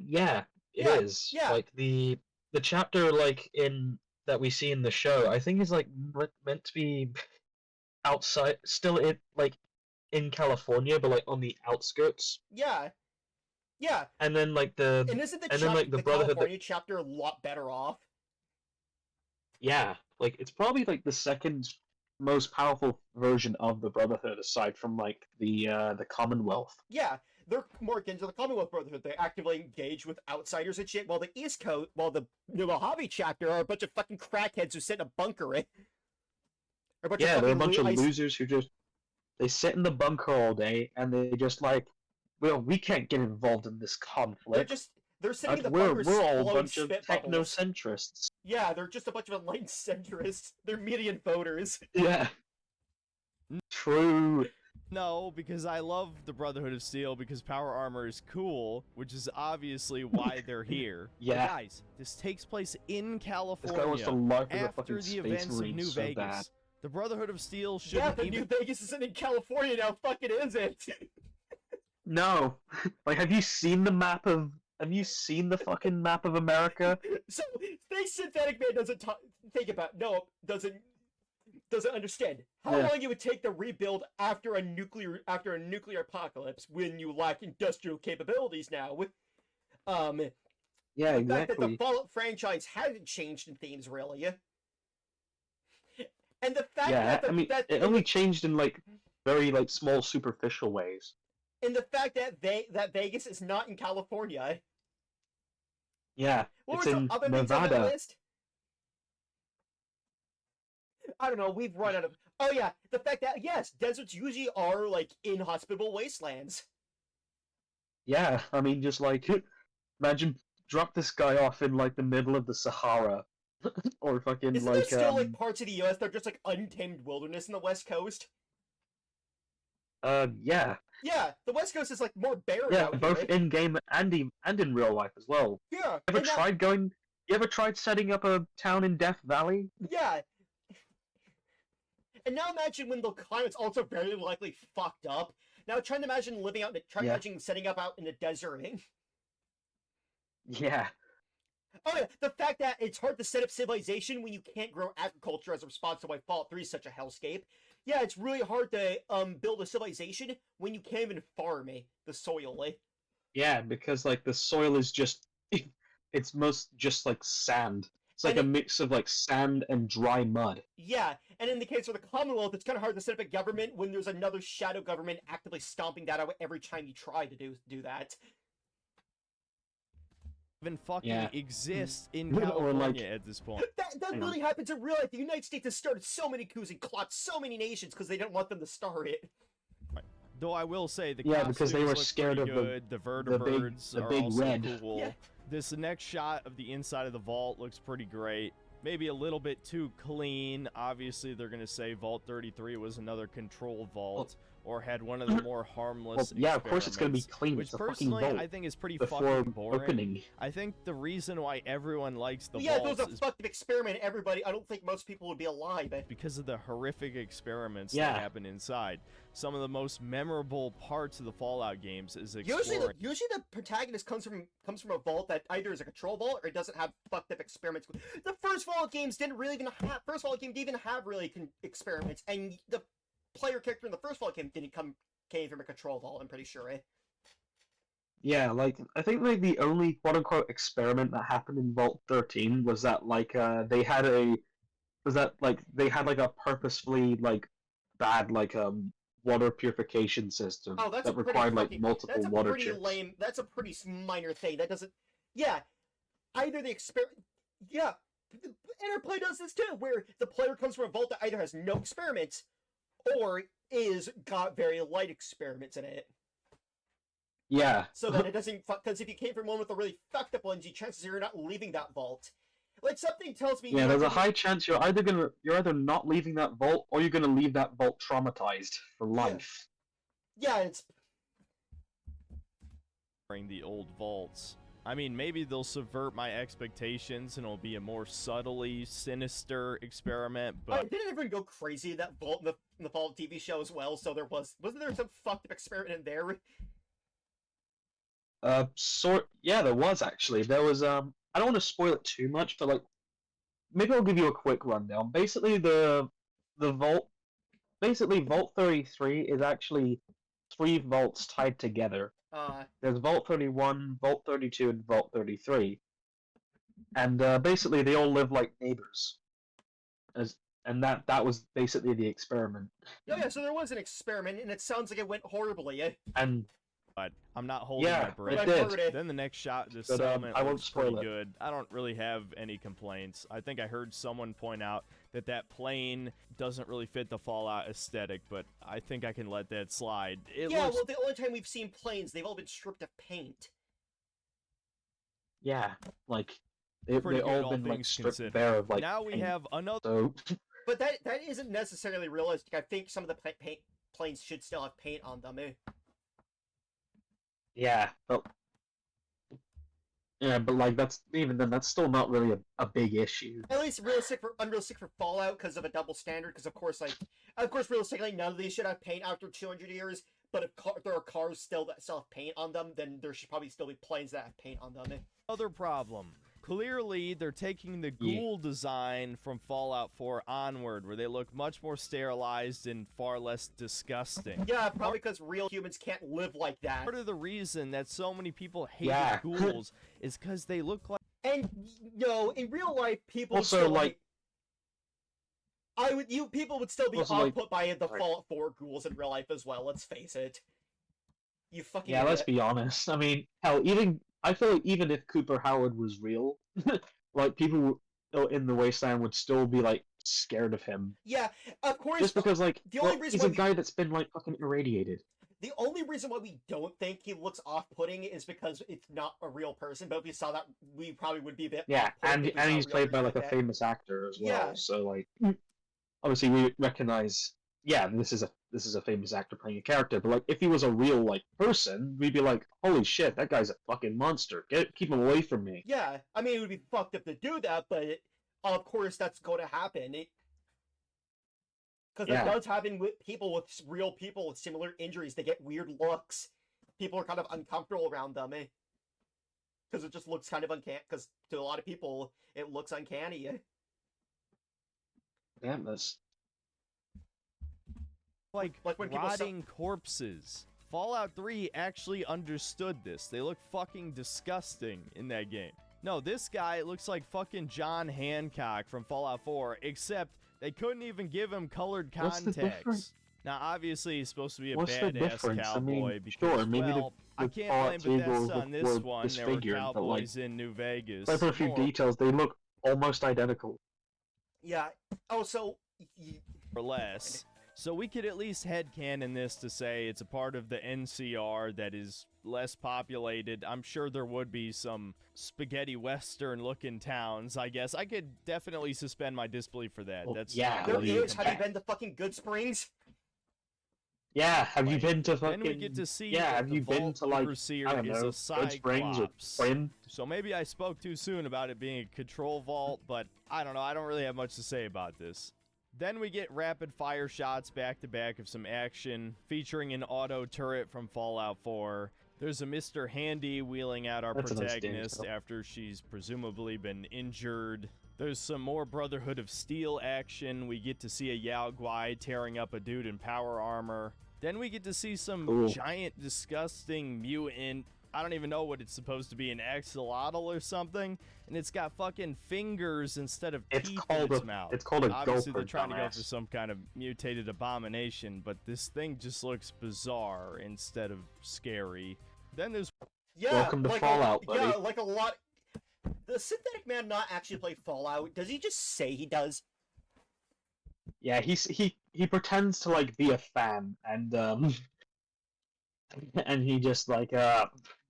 Yeah, it Yeah, is. yeah. Like the chapter like in that we see in the show, I think is like meant to be outside, still like in California, but like on the outskirts. Yeah, yeah. And then like the And isn't the, and then like the Brotherhood. California chapter a lot better off? Yeah, like it's probably like the second most powerful version of the Brotherhood, aside from like the Commonwealth. Yeah, they're more akin to the Commonwealth Brotherhood. They actively engage with outsiders and shit, while the East Coast, while the New Mojave chapter are a bunch of fucking crackheads who sit in a bunker, Yeah, they're a bunch of losers who just they sit in the bunker all day and they just like, well, we can't get involved in this conflict. They're sitting in the we're bunkers all a blowing bunch of spit bubbles. technocentrists. Yeah, they're just a bunch of enlightened centrists. They're median voters. Yeah. True. No, because I love the Brotherhood of Steel because power armor is cool, which is obviously why they're here. Yeah. But guys, this takes place in This guy wants to California lark with a after fucking the space events of marine New so Vegas. bad. The Brotherhood of Steel Yeah, shouldn't but even... New Vegas isn't in California now. Fuck it isn't. No. Like, have you seen the map of? Have you seen the fucking map of America? So, Space Synthetic Man doesn't think about doesn't understand how Yeah. long it would take to rebuild after a nuclear apocalypse when you lack industrial capabilities now. Yeah, The fact that the exactly. Fallout franchise hasn't changed in themes really, and the fact Yeah, that I mean, it only changed in like very like small, superficial ways. and the fact that Vegas is not in California. Yeah, What it's were some in other things on that Nevada. list? I don't know. We've run out of. Oh yeah, the fact that yes, deserts usually are like inhospitable wastelands. Yeah, I mean, just like imagine drop this guy off in like the middle of the Sahara, or fucking Isn't like there still like parts of the U.S. that are just like untamed wilderness in the West Coast? yeah, Yeah, the West Coast is like more barren yeah, out both here. in game and in real life as well. Yeah, Ever and that- tried going? You ever tried setting up a town in Death Valley? Yeah. And now imagine when the climate's also very likely fucked up. Now trying to imagine living out, trying to Yeah. imagine setting up out in the desert. Yeah, Oh yeah, the fact that it's hard to set up civilization when you can't grow agriculture as a response to why Fallout 3 is such a hellscape. Yeah, it's really hard to build a civilization when you can't even farm the soil. yeah, because like the soil is just it's most just like sand. It's like And a mix of like sand and dry mud. Yeah, and in the case of the Commonwealth, it's kind of hard to set up a government when there's another shadow government actively stomping that out every time you try to do that. even fucking Yeah. exist in Or, like- California at this point. That Hang really happens in real life. The United States has started so many coups and clocked so many nations because they didn't want them to start it. Though I will say the Yeah, because they costumes were look scared pretty of the- good. The the vertibirds are big also red. cool. Yeah. This next shot of the inside of the vault looks pretty great. Maybe a little bit too clean. Obviously, they're gonna say Vault 33 was another control vault or had one of the more harmless. Well, yeah, of course it's gonna be experiments, clean. Which It's a fucking personally, vault I think is pretty before fucking boring. opening. I think the reason why everyone likes the Yeah, if it was vaults a is fucked up experiment, everybody, I don't think most people would be alive. because of the horrific experiments Yeah. that happen inside. Some of the most memorable parts of the Fallout games is Usually exploring. usually the protagonist comes from a vault that either is a control vault or it doesn't have fucked up experiments. The first Fallout games didn't really even have didn't even have really experiments, and the player character in the first Fallout game came from a control vault. I'm pretty sure. Yeah, like I think like the only quote unquote experiment that happened in Vault 13 was that like they had a purposefully like bad like water purification system Oh, that's that a pretty required like fucking- multiple that's a water pretty chips. lame. That's a pretty minor thing. That doesn't. Yeah, either the experiment. Yeah, Interplay does this too, where the player comes from a vault that either has no experiments, or is got very light experiments in it. Yeah. So that it doesn't, because if you came from one with the really fucked up ones, chances are you're not leaving that vault. Like, something tells me. Yeah, there's a high chance you're either not leaving that vault, or you're gonna leave that vault traumatized for life. Yeah, it's. The old vaults. I mean, maybe they'll subvert my expectations and it'll be a more subtly sinister experiment, but Didn't everyone go crazy in that vault in the Fallout TV show as well? So wasn't there some fucked up experiment in there? Yeah, there was actually. There was I don't want to spoil it too much, but like maybe I'll give you a quick rundown. Basically the vault Vault 33 is actually 3 vaults tied together. There's Vault 31, Vault 32, and Vault 33. And basically they all live like neighbors. And that was basically the experiment. Yeah, so there was an experiment, and it sounds like it went horribly. And but I'm not holding my breath. it did. Then the next shot, the But, settlement I won't looks spoil pretty it. good. I don't really have any complaints. I think I heard someone point out that plane doesn't really fit the Fallout aesthetic, but I think I can let that slide. Well, the only time we've seen planes, they've all been stripped of paint. Yeah, like they Pretty good, all all been like things stripped considered. bare of like. Now we paint. have another. So But that isn't necessarily realistic. I think some of the planes should still have paint on them. yeah, but like that's even then that's still not really a big issue. At least unrealistic for Fallout because of a double standard. Because of course, realistically, none of these should have paint after 200 years. But if there are cars still that still have paint on them, then there should probably still be planes that have paint on them. Other problem. Clearly, they're taking the ghoul design from Fallout 4 onward, where they look much more sterilized and far less disgusting. Yeah, probably because real humans can't live like that. Part of the reason that so many people hate Yeah. ghouls is because they look like. And in real life, people Also, still, like- people would still be Also, off like- put by the Sorry. Fallout 4 ghouls in real life as well. Let's face it. You fucking Yeah, let's idiot. be honest. I mean, hell, I feel like even if Cooper Howard was real, like people in the Wasteland would still be like scared of him, Yeah, of course. just because like the only well, reason he's why a we- guy that's been like fucking irradiated. The only reason why we don't think he looks off-putting is because it's not a real person. But if we saw that, we probably would be a bit. Yeah, off-put and if we saw a he's real played by person like a that. famous actor as well. Yeah. So like, obviously we recognize. Yeah, this is a famous actor playing a character. But like, if he was a real like person, we'd be like, holy shit, that guy's a fucking monster. Keep him away from me. Yeah, I mean, it would be fucked up to do that, but of course that's going to happen. Because Yeah. it does happen with real people with similar injuries. They get weird looks. People are kind of uncomfortable around them, because it just looks kind of uncanny. Because to a lot of people, it looks uncanny. Damn, that's Like when people rotting corpses. Fallout 3 actually understood this. They look fucking disgusting in that game. No, this guy looks like fucking John Hancock from Fallout 4, except they couldn't even give him colored What's the contacts. difference? Now, obviously, he's supposed to be a What's the badass difference? I cowboy mean, because, sure, maybe well, I the can't Fallout blame 3 Bethesda goals on this were one. There were disfigured, but, like, cowboys in New Vegas. But for a few Or- details, they look almost identical. Yeah. Oh, so or less. So we could at least headcanon this to say it's a part of the NCR that is less populated. I'm sure there would be some spaghetti western looking towns, I guess. I could definitely suspend my disbelief for that. Well, That's yeah, there well, you- is. Have you been to fucking Good Springs? Yeah, have you been to Then fucking? we get to see yeah, that have the you been Vault to like Overseer I don't is know, a Good Springs or Cyclops. Flynn? So maybe I spoke too soon about it being a control vault, but I don't know. I don't really have much to say about this. Then we get rapid fire shots back to back of some action featuring an auto turret from Fallout 4. There's a Mr. Handy wheeling out our That's a nice protagonist detail. after she's presumably been injured. There's some more Brotherhood of Steel action. We get to see a Yao Guai tearing up a dude in power armor. Then we get to see some Cool. giant, disgusting mutant. I don't even know what it's supposed to be, an axolotl or something. And it's got fucking fingers instead of It's teeth called in its a- mouth. it's called a Obviously, they're gopher, trying to go dumbass. for some kind of mutated abomination, but this thing just looks bizarre instead of scary. Then there's Yeah. Welcome to like Fallout, Yeah, buddy. like a lot. Does Synthetic Man not actually play Fallout? Does he just say he does? Yeah, he pretends to like be a fan, and and he just like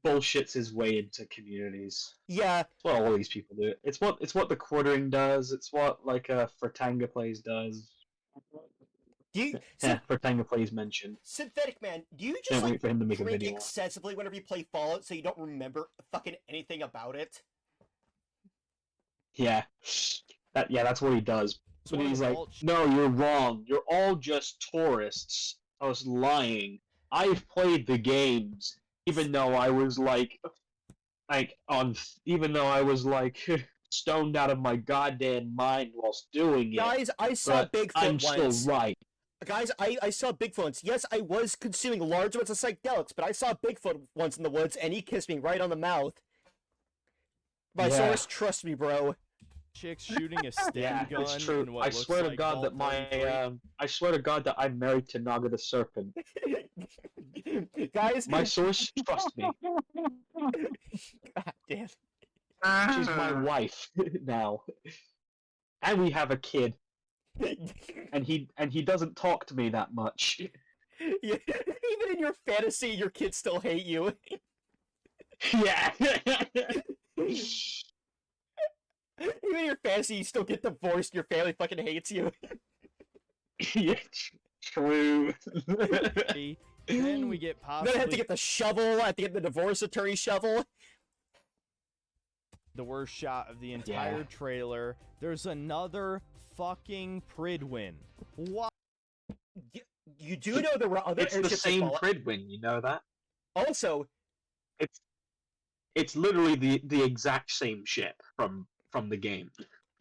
bullshits his way into communities. Yeah, It's what all these people do. It's what the Quartering does. It's what like Fratanga Plays does. Yeah, Fratanga Plays mentioned. Synthetic Man, do you just Can't like wait for him to make a drink video. excessively whenever you play Fallout so you don't remember fucking anything about it? Yeah, that's what he does. But one of he's the like, vault sh- no, you're wrong. You're all just tourists. I was lying. I've played the games, even though I was like even though I was like stoned out of my goddamn mind whilst doing it. Guys, I saw But Bigfoot I'm once. still right. Guys, I saw Bigfoot once. Yes, I was consuming large amounts of psychedelics, but I saw Bigfoot once in the woods, and he kissed me right on the mouth. My Yeah. source, trust me, bro. Chicks shooting a Sten Yeah, gun it's true. in what I looks swear to like God Vault that my 33. I swear to God that I'm married to Naga the Serpent. Guys, My source, trust me. God damn. She's my wife now, and we have a kid. And he doesn't talk to me that much. Yeah, even in your fantasy, your kids still hate you. Yeah. Even in your fantasy, you still get divorced. Your family fucking hates you. Yeah, true. Then we get Then I have possibly to get the shovel. I have to get the divorce attorney shovel. the worst shot of the entire Yeah. trailer. There's another fucking Pridwin. What? You do know there were other It's the airships in same Fallout. Pridwin, you know that? Also, It's literally the exact same ship from the game.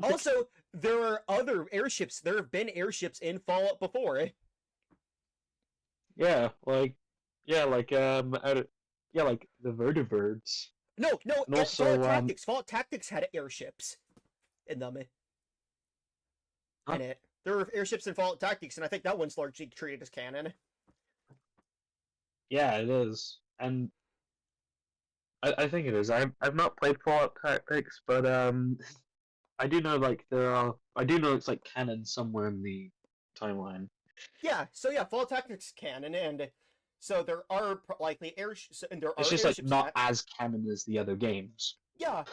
also, there are other airships. There have been airships in Fallout before. Yeah, like like the Vertibirds. No, And also, Fallout Tactics had airships in them. Huh? In it. There were airships in Fallout Tactics, and I think that one's largely treated as canon. Yeah, it is. And I think it is. I've not played Fallout Tactics, but I do know I do know it's like canon somewhere in the timeline. Yeah, so yeah, Fallout Tactics is canon, and so there are likely airships, and there are It's just like airships in not that. as canon as the other games. Yeah.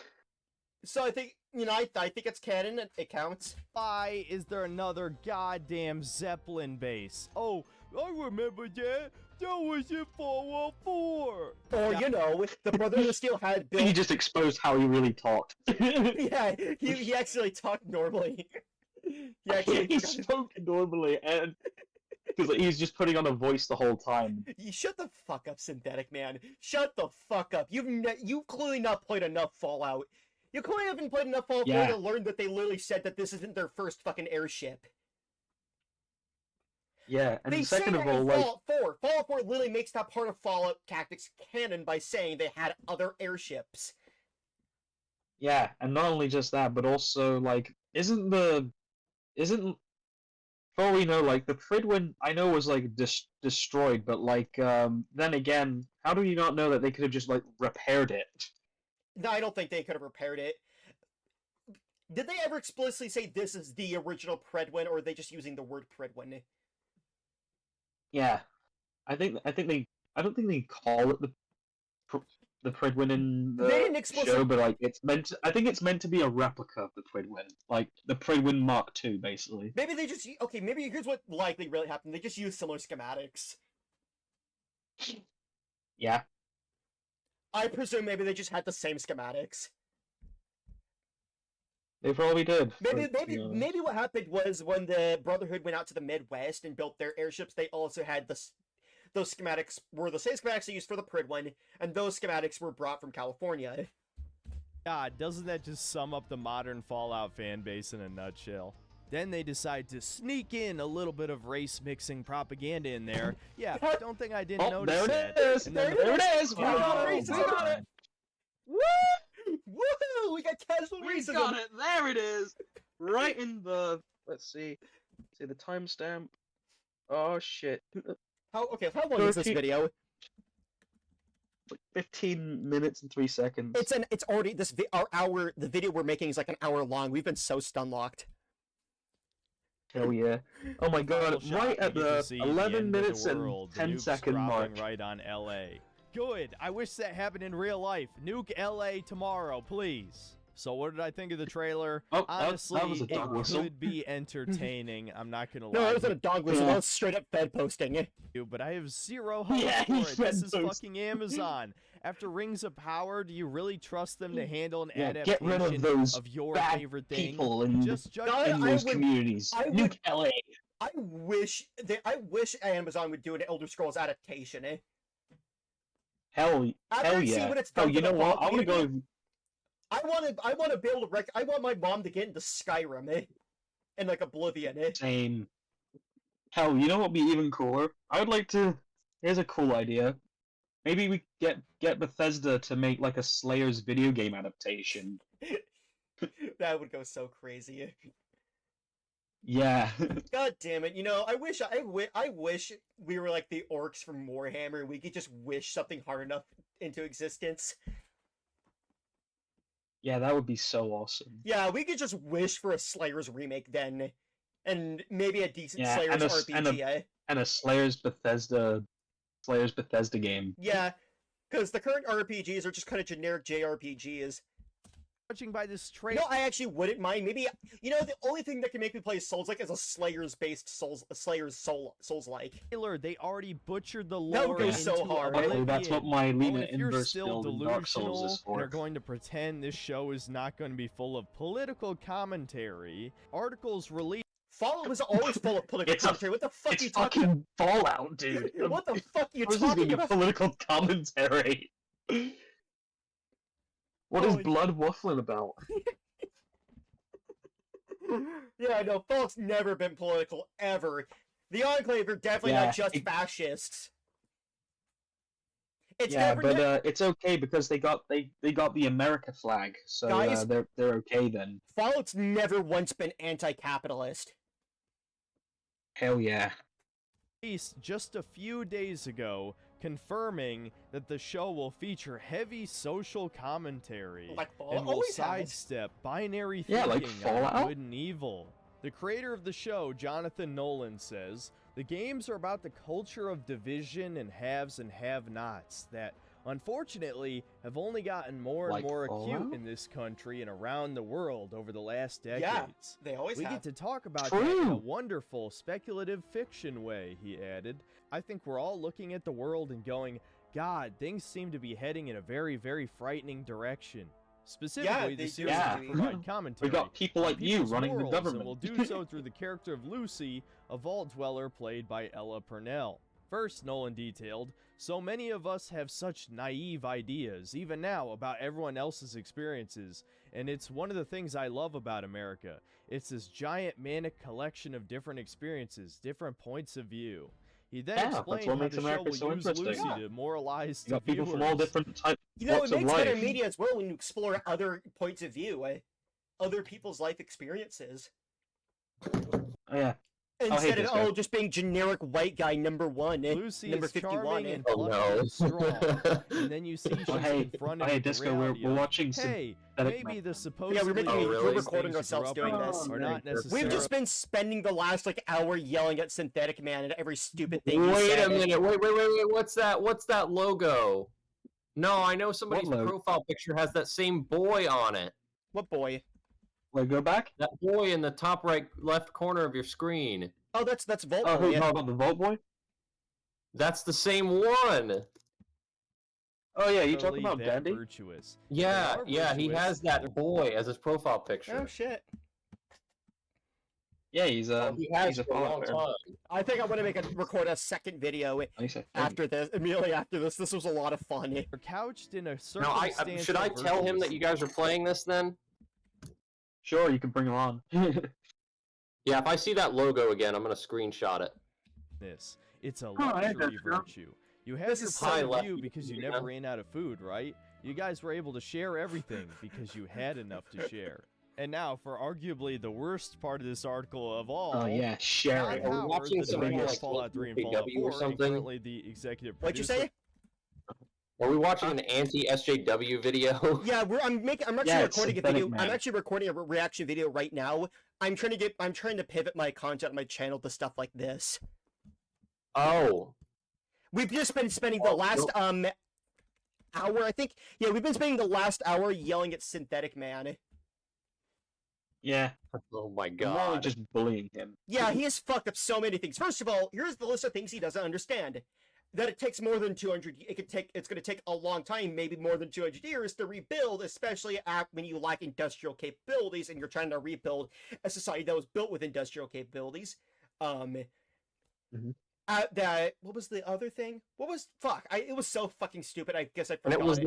So I think I think it's canon. It counts. Why is there another goddamn Zeppelin base? Oh, I remember that. That was in Fallout 4. Or the Brotherhood of Steel had He built. just exposed how he really talked. Yeah, he actually talked normally. He actually. He spoke normally, and because he's just putting on a voice the whole time. You shut the fuck up, Synthetic Man. Shut the fuck up. You've clearly not played enough Fallout. You clearly haven't played enough Fallout 4 Yeah. to learn that they literally said that this isn't their first fucking airship. Yeah, and They second say of that all, in like, Fallout 4 literally makes that part of Fallout Tactics canon by saying they had other airships. yeah, and not only just that, but also like, isn't for all we know, like the Pridwin I know was like destroyed, but like then again, how do you not know that they could have just like repaired it? No, I don't think they could have repaired it. Did they ever explicitly say this is the original Pridwin, or are they just using the word Pridwin? Yeah, I don't think they call it the Pridwin in They didn't the explicitly- show, but like I think it's meant to be a replica of the Pridwin, like the Pridwin Mark II, basically. Maybe they just maybe here's what likely really happened. They just used similar schematics. Yeah, I presume maybe they just had the same schematics. they probably did. Maybe what happened was when the Brotherhood went out to the Midwest and built their airships, they also had those schematics were the same schematics they used for the Pridwin, and those schematics were brought from California. God, doesn't that just sum up the modern Fallout fan base in a nutshell? Then they decide to sneak in a little bit of race mixing propaganda in there. Yeah, don't think I didn't Oh, notice there it that. is! And then There it is! We got We racism! got it! Woo! Woohoo! We got casual We racism. got it! There it is! Right in the see the timestamp. Oh shit! How long is this 13 video? 15 minutes and 3 seconds. It's already the video we're making is like an hour long. We've been so stun locked. Hell yeah. Oh my Final god, shot, right we at get to the see the 11 end of the minutes and world, the 10 nuke's second dropping mark. right on LA. Good. I wish that happened in real life. Nuke LA tomorrow, please. So what did I think of the trailer? Oh, Honestly, that was a dog it whistle. could be entertaining. I'm not gonna lie. No, it wasn't a dog whistle. Yeah. That was straight up Fed posting. you, but I have zero hope Yeah, for he it. This said is those. fucking Amazon. After Rings of Power, do you really trust them to handle an Yeah, adaptation get rid of those your bad favorite thing? people in, Just judge God, in I those would- communities. I Nuke LA. I wish Amazon would do an Elder Scrolls adaptation. Hell After I see yeah. what it's Oh, done you for the know what? Fallout I want to go. community, I want to be able to I want my mom to get into Skyrim, and like Oblivion, Same. Hell, you know what would be even cooler? I would like to. Here's a cool idea. Maybe we get Bethesda to make like a Slayer's video game adaptation. That would go so crazy. Yeah. God damn it! You know, I wish we were like the orcs from Warhammer. We could just wish something hard enough into existence. Yeah, that would be so awesome. Yeah, we could just wish for a Slayers remake then, and maybe a decent Yeah, Slayers and a- RPG. And a Slayer's Bethesda game. Yeah, because the current RPGs are just kind of generic JRPGs. judging by this You trailer. know, I actually wouldn't mind. Maybe the only thing that can make me play Souls-like is a Slayers-based Souls-like. They already butchered the That lore would go into so hard. oblivion. That's what my Lena Well, if you're inverse still build in Dark Souls delusional is and are for. going to pretend this show is not going to be full of political commentary, articles released Fallout was always full of political It's a- commentary. What the fuck are It's you talking fucking Fallout, dude. What the fuck are you This is gonna talking be about? political commentary. What is Holy- Blood waffling about? Yeah, I know. Fallout's never been political, ever. The Enclave are definitely Yeah, not just it- fascists. It's Yeah, never... but it's okay because they got the America flag, so Guys- they're okay then. Fallout's never once been anti-capitalist. Hell yeah. just a few days ago, confirming that the show will feature heavy social commentary Like Fallout and will always has. sidestep binary Yeah, like thinking on Fallout? good and evil. The creator of the show, Jonathan Nolan, says the games are about the culture of division and haves and have-nots that, unfortunately, have only gotten more and Like more acute Fallout? in this country and around the world over the last decades. Yeah, they always We have. get to talk about that in a True. wonderful speculative fiction way, he added. I think we're all looking at the world and going, God, things seem to be heading in a very, very frightening direction. Specifically, they the do series Yeah. will provide commentary. We got people on like you people's running the morals, government. And will do so through the character of Lucy, a vault dweller played by Ella Purnell. First, Nolan detailed, so many of us have such naive ideas, even now, about everyone else's experiences, and it's one of the things I love about America. It's this giant manic collection of different experiences, different points of view. He then Yeah, that's explained what how makes the show America will so use interesting. Lucy Yeah. to moralize You to got people viewers. from all different types You know, walks it of makes better life. media as well when you explore other points of view, other people's life experiences. Yeah. Instead this of, guy. just being generic white guy number one, Lucy number is 51. charming and Oh, plucky no. and strong. And then you see she's Oh, hey, confronted hey, with the Disco, reality we're of, watching hey, synthetic maybe man. the supposed Yeah, we're making Oh, really? we're recording ourselves doing this. are not necessarily. We've just been spending the last hour yelling at Synthetic Man and every stupid thing. he Wait said. a minute. Wait. What's that? What's that logo? No, I know somebody's logo? profile picture has that same boy on it. What boy? Wait, go back? That boy in the top right left corner of your screen. Oh, that's Volt Oh, Boy. who Yeah. about the Vault Boy? That's the same one. Oh yeah, you necessarily talking about that Dandy? virtuous. Yeah, are yeah, he virtuous. has that boy as his profile picture. Oh shit! Yeah, he's He has he's a for a long follower. time. I think I want to record a second video after this. Immediately after this, this was a lot of fun. Are couched in a Now, circumstance. should I tell him that you guys are playing this then? Sure, you can bring him on. Yeah, if I see that logo again, I'm gonna screenshot it. this? It's a hey, luxury Dexter. virtue. You have This your is high point of left, view because you you never know? ran out of food, right? You guys were able to share everything because you had enough to share. And now for arguably the worst part of this article of all. Oh yeah, share Todd it. Are we Howard, watching the something director of like Fallout 3 and Fallout SJW or 4, and something? currently the executive What'd you producer. say? Are we watching an anti-SJW video? Yeah, I'm actually Yeah, it's recording a Synthetic video. Man. I'm actually recording a reaction video right now I'm trying to pivot my content on my channel to stuff like this. Oh. We've just been spending the last hour, I think. Yeah, we've been spending the last hour yelling at Synthetic Man. Yeah. Oh my I'm really god. just bullying him. Yeah, he has fucked up so many things. First of all, here's the list of things he doesn't understand. That it takes more than 200. It's going to take a long time, maybe more than 200 years, to rebuild, especially when you lack industrial capabilities and you're trying to rebuild a society that was built with industrial capabilities. What was the other thing? It was so fucking stupid. I guess I forgot. And it was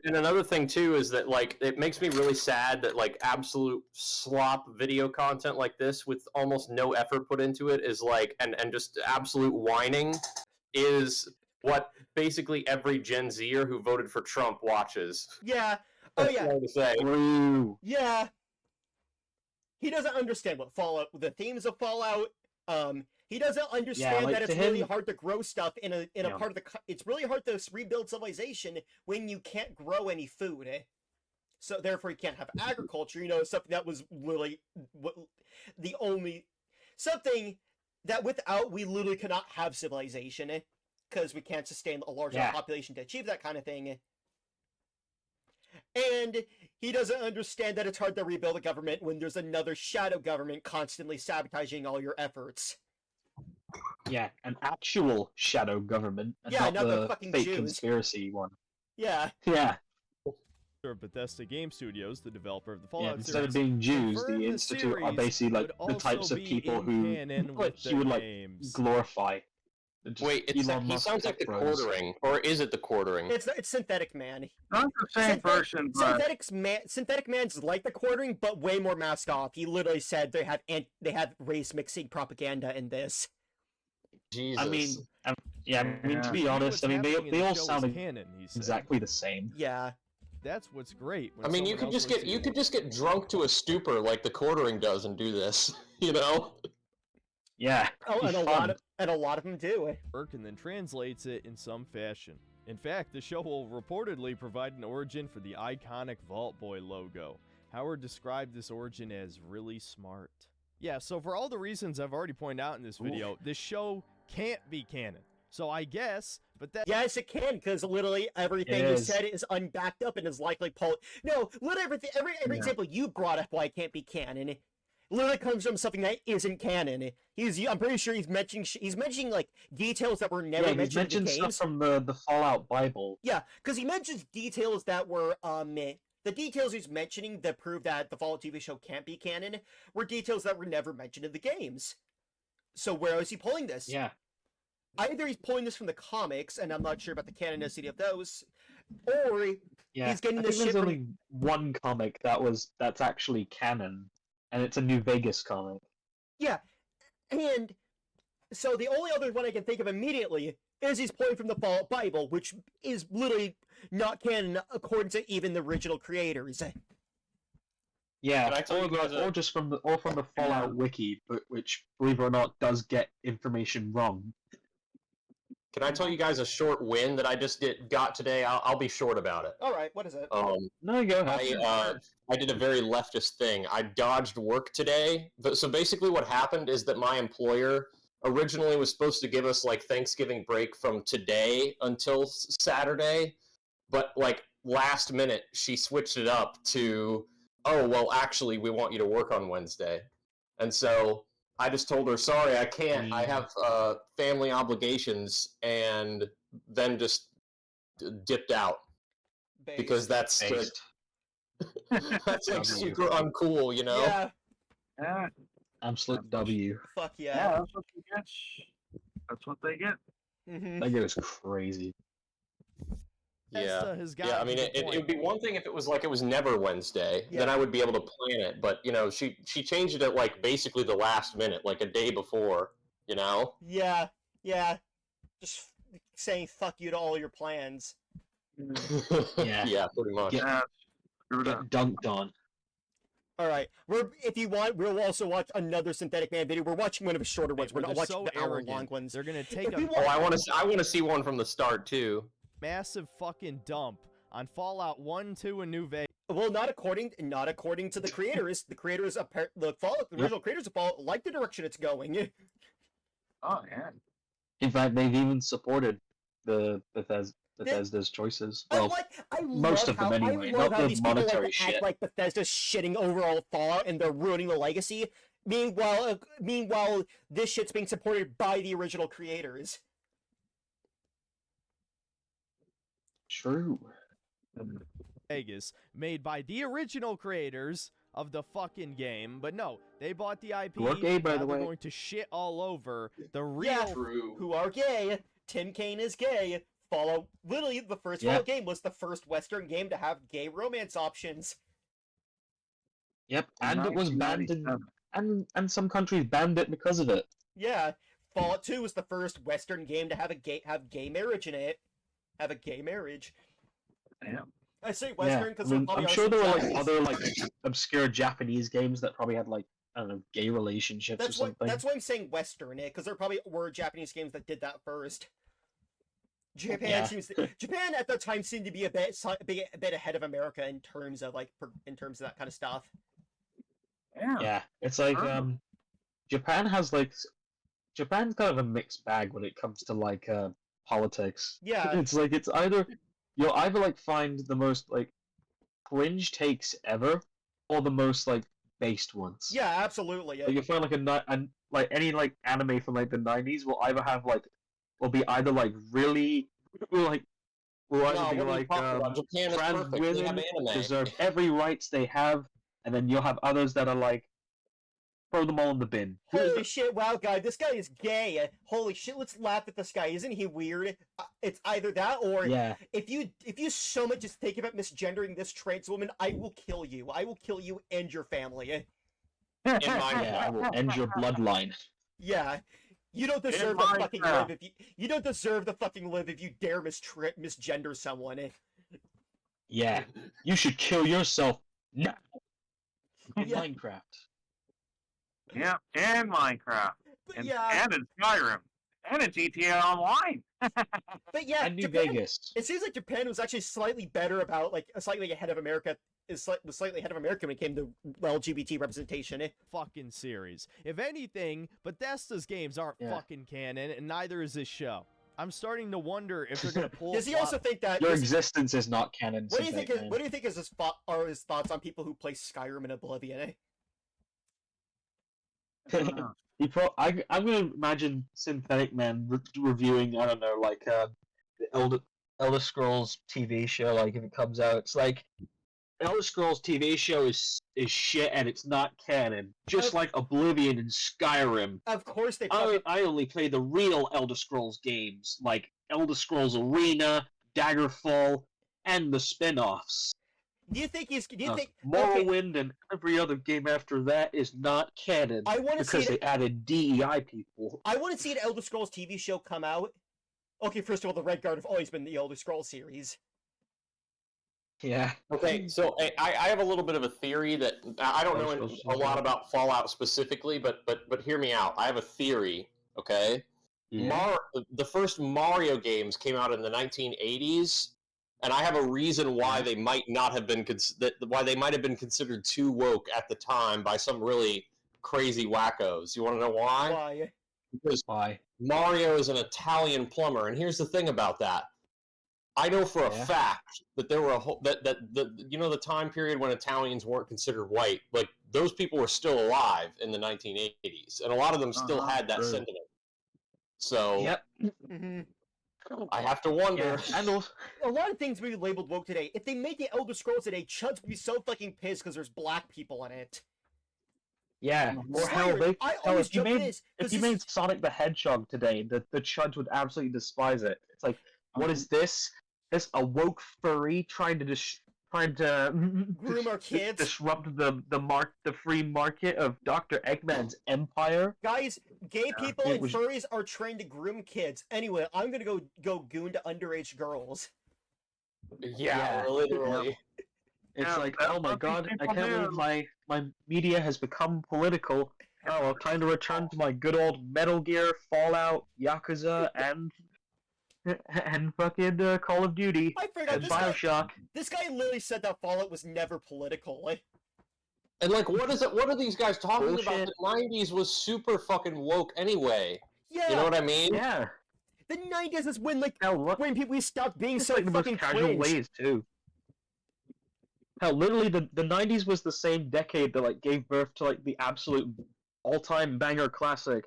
and another thing too is that like it makes me really sad that like absolute slop video content like this with almost no effort put into it is like and just absolute whining is what basically every Gen Zer who voted for Trump watches. Yeah. Oh yeah. To say. Yeah. He doesn't understand what Fallout, the themes of Fallout. He doesn't understand like, that it's to him- really hard to grow stuff in a part of the. It's really hard to rebuild civilization when you can't grow any food. So therefore, you can't have agriculture. Something that was literally the only something that without we literally cannot have civilization because we can't sustain a large enough population to achieve that kind of thing. And he doesn't understand that it's hard to rebuild a government when there's another shadow government constantly sabotaging all your efforts. Yeah, an actual shadow government, and Yeah, not not the the fucking fake Jews. conspiracy one. Yeah. Yeah. Bethesda Game Studios, the developer of the Yeah, Fallout instead of series, being Jews, confirmed the the Institute are series basically like would the types also of be people in who canon with he their would like names. glorify. Just Wait, Elon he Musk sounds like the tech bros. Quartering, or is it the Quartering? It's Synthetic Man. Not the same person, but Synthetic Man's like the Quartering, but way more masked off. He literally said they have race mixing propaganda in this. Jesus. I mean, to be See honest, what's they happening in they the all show is sound canon, he said. exactly the same. Yeah. That's what's great. I mean, you could just get drunk to a stupor like the Quartering does and do this, you know? Yeah. Oh, be and a fun. lot of them do. Work and then translates it in some fashion. In fact, the show will reportedly provide an origin for the iconic Vault Boy logo. Howard described this origin as really smart. Yeah, so for all the reasons I've already pointed out in this video, this show can't be canon. So I guess, but that Yes, it can, because literally everything you said is unbacked up and is likely No, literally every example you brought up why it can't be canon literally comes from something that isn't canon. I'm pretty sure he's mentioning like details that were never mentioned in the games. Stuff from the Fallout Bible. Yeah, because he mentions details that were the details he's mentioning that prove that the Fallout TV show can't be canon were details that were never mentioned in the games. So where is he pulling this? Yeah. Either he's pulling this from the comics, and I'm not sure about the canonicity of those, or he's getting this shit there's from... only one comic that's actually canon, and it's a New Vegas comic. Yeah, and so the only other one I can think of immediately is he's pulling from the Fallout Bible, which is literally not canon according to even the original creators. Yeah, Can I tell or just from the Fallout wiki, but which, believe it or not, does get information wrong. Can I tell you guys a short win that I just got today? I'll be short about it. All right, what is it? No, go ahead. I did a very leftist thing. I dodged work today. So basically what happened is that my employer originally was supposed to give us like Thanksgiving break from today until Saturday, but like last minute she switched it up to, oh, well, actually we want you to work on Wednesday. And so I just told her, sorry, I can't. I have family obligations, and then just dipped out. Because that's like super uncool, you know? Yeah. Absolute W. Fuck yeah. Yeah, that's what they get. That's what they get. Mm-hmm. That goes crazy. Yeah, has I mean, it would be one thing if it was like it was never Wednesday, then I would be able to plan it. But you know, she changed it at like basically the last minute, like a day before. You know? Yeah. Just saying fuck you to all your plans. Yeah. Yeah, pretty much. Get dunked on. All right. If you want, we'll also watch another Synthetic Man video. We're watching one of his shorter ones. We're not watching the hour-long ones. They're gonna take I want to see one from the start too. massive fucking dump on Fallout 1, 2, and New Vegas. Well, not according to the creators. The creators the original creators of Fallout like the direction it's going. Oh yeah. In fact, they've even supported the Bethesda's choices. Well, I most love of them how, anyway, I love not how the these people monetary like to shit. act like Bethesda's shitting overall Fallout and they're ruining the legacy. Meanwhile, this shit's being supported by the original creators. True. Vegas, made by the original creators of the fucking game, but no, they bought the IP. Who are gay, by now the they're way. going to shit all over the real. Yeah, True. who are gay. Tim Kaine is gay. Fallout, literally, the first Yeah. Fallout game was the first Western game to have gay romance options. Yep, and it was banned and some countries banned it because of it. Yeah, Fallout 2 was the first Western game to have gay marriage in it. Have a gay marriage. Damn. I say Western because I'm sure there were like other like obscure Japanese games that probably had like, I don't know, gay relationships or something. That's why I'm saying Western, because there probably were Japanese games that did that first. Japan at the time seemed to be a bit ahead of America in terms of that kind of stuff. Yeah, it's like Japan's kind of a mixed bag when it comes to like politics. Yeah. It's like you'll either like find the most like cringe takes ever, or the most like based ones. Yeah, absolutely. Like, you'll find like any like anime from like the 90s will be either like really like will either be like Japan is trans perfect. They have women anime. deserve every rights they have, and then you'll have others that are like throw them all in the bin. Holy shit, wow, guy, this guy is gay. Holy shit, let's laugh at this guy. Isn't he weird? It's either that or Yeah. if you so much as think about misgendering this trans woman, I will kill you. I will kill you and your family. I will end your bloodline. Yeah. You don't deserve the fucking live if you don't deserve the fucking live if you dare misgender someone. Yeah. You should kill yourself now. In Yeah. Minecraft. Yeah, and Minecraft. And in Skyrim. And in GTA Online. But yeah, And New Japan, Vegas. it seems like Japan was actually slightly better about, like, slightly ahead of America. Was slightly ahead of America when it came to LGBT representation. Fucking series. If anything, Bethesda's games aren't fucking canon, and neither is this show. I'm starting to wonder if they're gonna pull. Does he also think that Your existence is not canon. What do you think? What do you think is his thoughts on people who play Skyrim and Oblivion? I'm gonna imagine Synthetic Man reviewing, I don't know, like the Elder Scrolls TV show. Like if it comes out, it's like Elder Scrolls TV show is shit and it's not canon, just like Oblivion and Skyrim. Of course they. I only play the real Elder Scrolls games, like Elder Scrolls Arena, Daggerfall, and the spin-offs. Do you think he's? Do you think Morrowind and every other game after that is not canon? I want to see because they added DEI people. I want to see an Elder Scrolls TV show come out. Okay, first of all, the Redguard have always been the Elder Scrolls series. Yeah. Okay, so I have a little bit of a theory that I don't know a lot about Fallout specifically, but hear me out. I have a theory. Okay. Yeah. The first Mario games came out in the 1980s. And I have a reason why they might not have been why they might have been considered too woke at the time by some really crazy wackos. You want to know why? Why? Because Mario is an Italian plumber, and here's the thing about that. I know for a fact that there were the time period when Italians weren't considered white, like those people were still alive in the 1980s, and a lot of them still had that sentiment. So. Yep. I have to wonder. Yeah. A lot of things will be labeled woke today. If they made the Elder Scrolls today, Chuds would be so fucking pissed because there's black people in it. Yeah. Or hell, if you made Sonic the Hedgehog today, the Chuds would absolutely despise it. It's like, what is this? This a woke furry trying to groom our kids, disrupt the free market of Dr. Eggman's empire. Guys, gay people and furries are trained to groom kids. Anyway, I'm gonna go goon to underage girls. Yeah. Literally. It's like, oh my god, I can't believe my media has become political. Oh, well, time to return to my good old Metal Gear, Fallout, Yakuza, and and fucking Call of Duty I forgot and this guy. Bioshock. This guy literally said that Fallout was never political. And like, what is it? What are these guys talking about? Bullshit. The '90s was super fucking woke anyway. Yeah. You know what I mean? Yeah. The 90s is when when we stopped being It's so like the most fucking casual cringe. ways too. Hell, literally the 90s was the same decade that like gave birth to like the absolute all-time banger classic.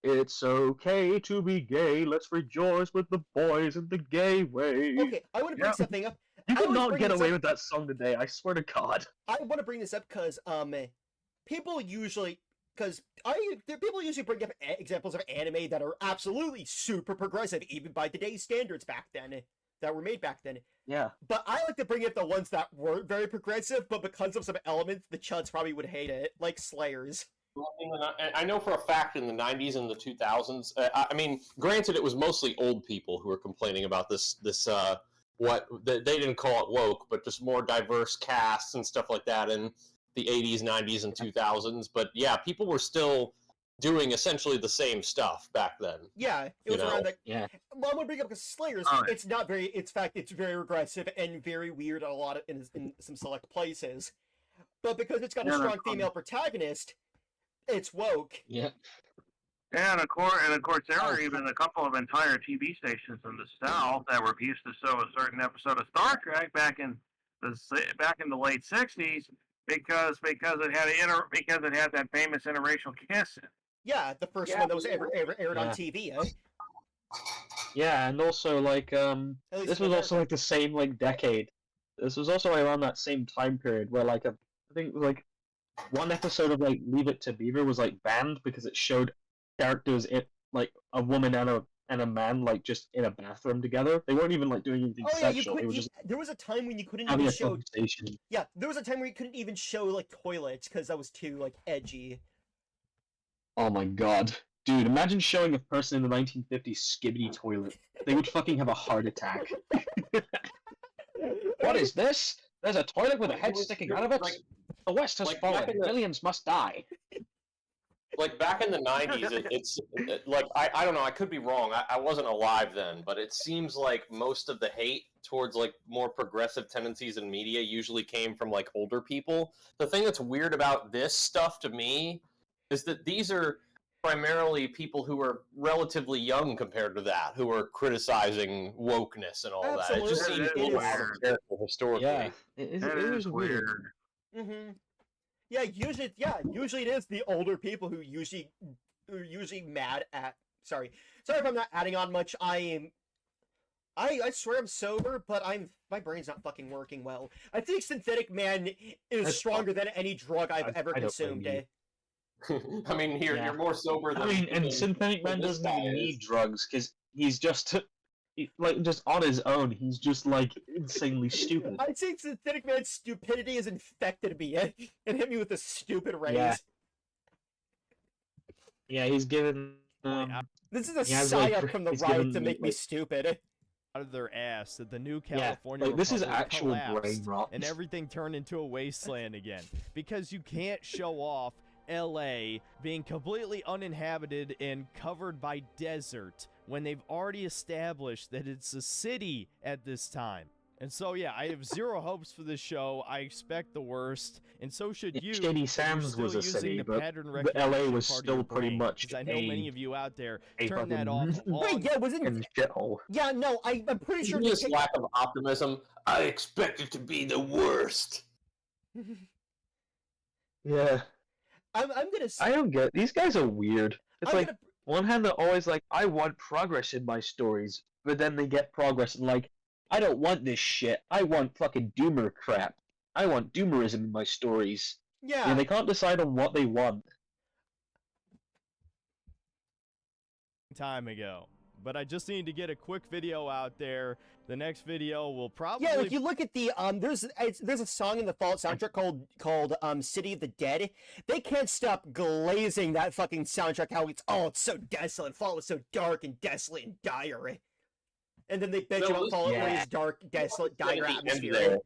It's okay to be gay. Let's rejoice with the boys in the gay way. Okay, I want to bring something up. You I could wanna not bring get this away up- with that song today. I swear to God. I want to bring this up because people usually people usually bring up examples of anime that are absolutely super progressive, even by today's standards back then, that were made back then. Yeah. But I like to bring up the ones that weren't very progressive, but because of some elements, the chuds probably would hate it, like Slayers. I know for a fact in the '90s and the 2000s. I mean, granted, it was mostly old people who were complaining about this. They didn't call it woke, but just more diverse casts and stuff like that in the '80s, '90s, and 2000s. But yeah, people were still doing essentially the same stuff back then. Yeah, it was around that. Yeah. Well, I'm gonna bring up because Slayers. Alright. It's not very. It's fact. It's very regressive and very weird in a lot of in some select places. But because it's got a Yeah, strong that's fun. female protagonist, it's woke. Yeah. Yeah, and of course, there were even a couple of entire TV stations in the South that refused to show a certain episode of Star Trek back in the late '60s because it had that famous interracial kiss. Yeah, the first one that was ever aired on TV. Yeah, and also like At least this in was also America. like the same like decade. This was also around that same time period where like I think like one episode of like Leave It to Beaver was like banned because it showed characters in like a woman and a man like just in a bathroom together. They weren't even like doing anything Oh yeah, you sexual. It couldn't. was just There was a time when you couldn't having even a show. conversation. Yeah, there was a time where you couldn't even show like toilets because that was too like edgy. Oh my god. Dude, imagine showing a person in the 1950s skibbity toilet. They would fucking have a heart attack. What is this? There's a toilet with a head sticking out of it? The West has like, fallen. back in the- Millions must die. Like back in the '90s, like I don't know. I could be wrong. I wasn't alive then, but it seems like most of the hate towards like more progressive tendencies in media usually came from like older people. The thing that's weird about this stuff to me is that these are primarily people who are relatively young compared to that, who are criticizing wokeness and all that. It just Absolutely. seems a little out of Weird. character historically. Yeah. It That was is weird. Mm-hmm. Yeah, usually it is the older people who are usually mad at. Sorry if I'm not adding on much. I swear I'm sober, but my brain's not fucking working well. I think Synthetic Man is That's stronger than any drug I've ever I don't consumed. blame I mean, Yeah. you're more sober than. I mean, and than- Synthetic Man than this doesn't guy even is. need drugs because he's just like just on his own. He's just like insanely stupid. I think Synthetic Man's stupidity has infected me and hit me with a stupid rays. Yeah. Yeah, he's given. This is a He has, like, psyop from the he's right given, to make me like- stupid. Out of their ass that the new Yeah, California like this is Republic actual collapsed brain rot. and everything turned into a wasteland again because you can't show off LA being completely uninhabited and covered by desert when they've already established that it's a city at this time. And so yeah, I have zero hopes for this show. I expect the worst, and so should you. Shady if you're Sands still was a using city, the but pattern LA recognition was part of still your pretty brain, much 'cause I know many of you out there a turn that off fucking- long Wait, yeah, wasn't in shithole. Yeah, no, I'm pretty sure they This take- lack of optimism. I expect it to be the worst. Yeah, I'm gonna. I don't get these guys are weird. It's I'm like gonna- one hand they're always like, I want progress in my stories, but then they get progress and like, I don't want this shit. I want fucking doomer crap. I want doomerism in my stories. Yeah. And they can't decide on what they want. time ago. But I just need to get a quick video out there. The next video will probably Yeah, like you look at the there's a song in the Fallout soundtrack called City of the Dead. They can't stop glazing that fucking soundtrack. How it's so desolate. Fallout was so dark and desolate and dire. And then they bitch about Fallout where it's dark, desolate, dire At the end atmosphere. there.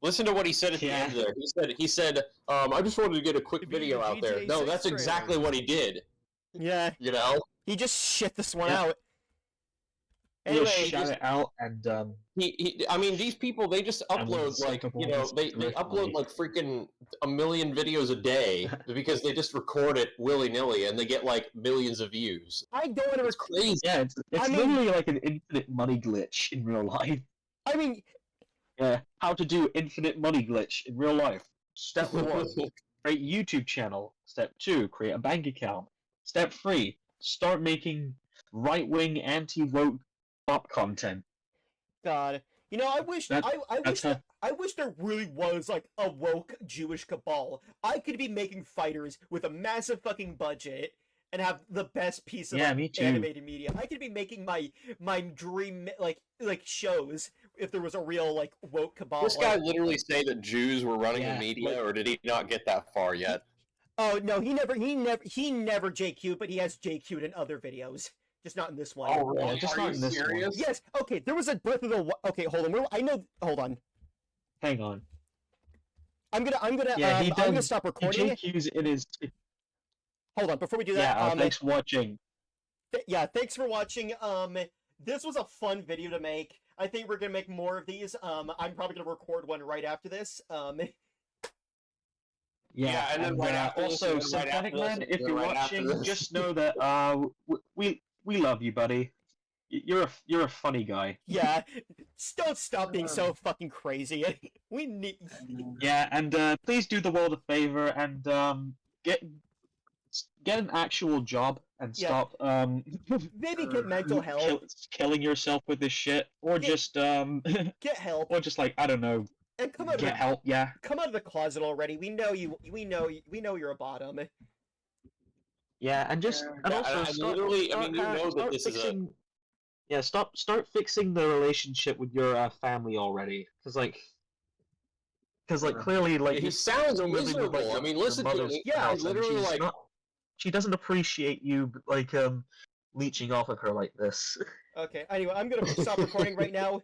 Listen to what he said at the Yeah. end there. He said, I just wanted to get a quick Maybe video the out there. GTA No, 6 that's exactly trailer. what he did. Yeah, You know? he just shit this one Yeah. out. Anyway, shout it out and I mean, these people, they just And upload it's like, acceptable, you know, it's they very upload funny. like freaking 1 million videos a day because they just record it willy nilly and they get like millions of views. I don't want to. It's crazy. yeah, it's I mean- literally like an infinite money glitch in real life. I mean, Yeah, how to do infinite money glitch in real life. Step 1, create YouTube channel. Step 2, create a bank account. Step 3, start making right-wing, anti-woke pop content. God, you know, I wish That- I wish there really was like a woke Jewish cabal. I could be making fighters with a massive fucking budget and have the best piece of Yeah, me too. animated media. I could be making my dream like shows if there was a real like woke cabal. This guy like- literally say that Jews were running Yeah, the media, like- or did he not get that far yet? Oh no, he never JQ'd, but he has JQ'd in other videos, just not in this one. Oh, really? Yeah, just Are not you in this one. serious? Yes. Okay, there was a Breath of the Okay, hold on. I know. Hold on. Hang on. I'm gonna. Yeah, he I'm gonna does- stop He recording. JQs in his... Hold on. Before we do that, Yeah, thanks for watching. yeah, thanks for watching. This was a fun video to make. I think we're gonna make more of these. I'm probably gonna record one right after this. Yeah, and then right after this, also, and then right after Synthetic this, Man, and if then you're right after watching, this. just know that we love you, buddy. You're a funny guy. Yeah, don't stop being so fucking crazy. We need. Yeah, and please do the world a favor and get an actual job and Yeah. stop Maybe get mental health. killing yourself with this shit, or Get- just Get help or just like I don't know, and come out. get help. Yeah. Come out of the closet already. We know you. We know you're a bottom. Yeah, and just and Yeah, also and start, literally, I start, mean, you know that start this is a- fixing, yeah, start fixing the relationship with your family already, because clearly like He you're sounds living with, like, miserable. I mean, listen to mother's me. Yeah, house, and literally, she's like- not, she doesn't appreciate you like leeching off of her like this. Okay. Anyway, I'm gonna stop recording right now.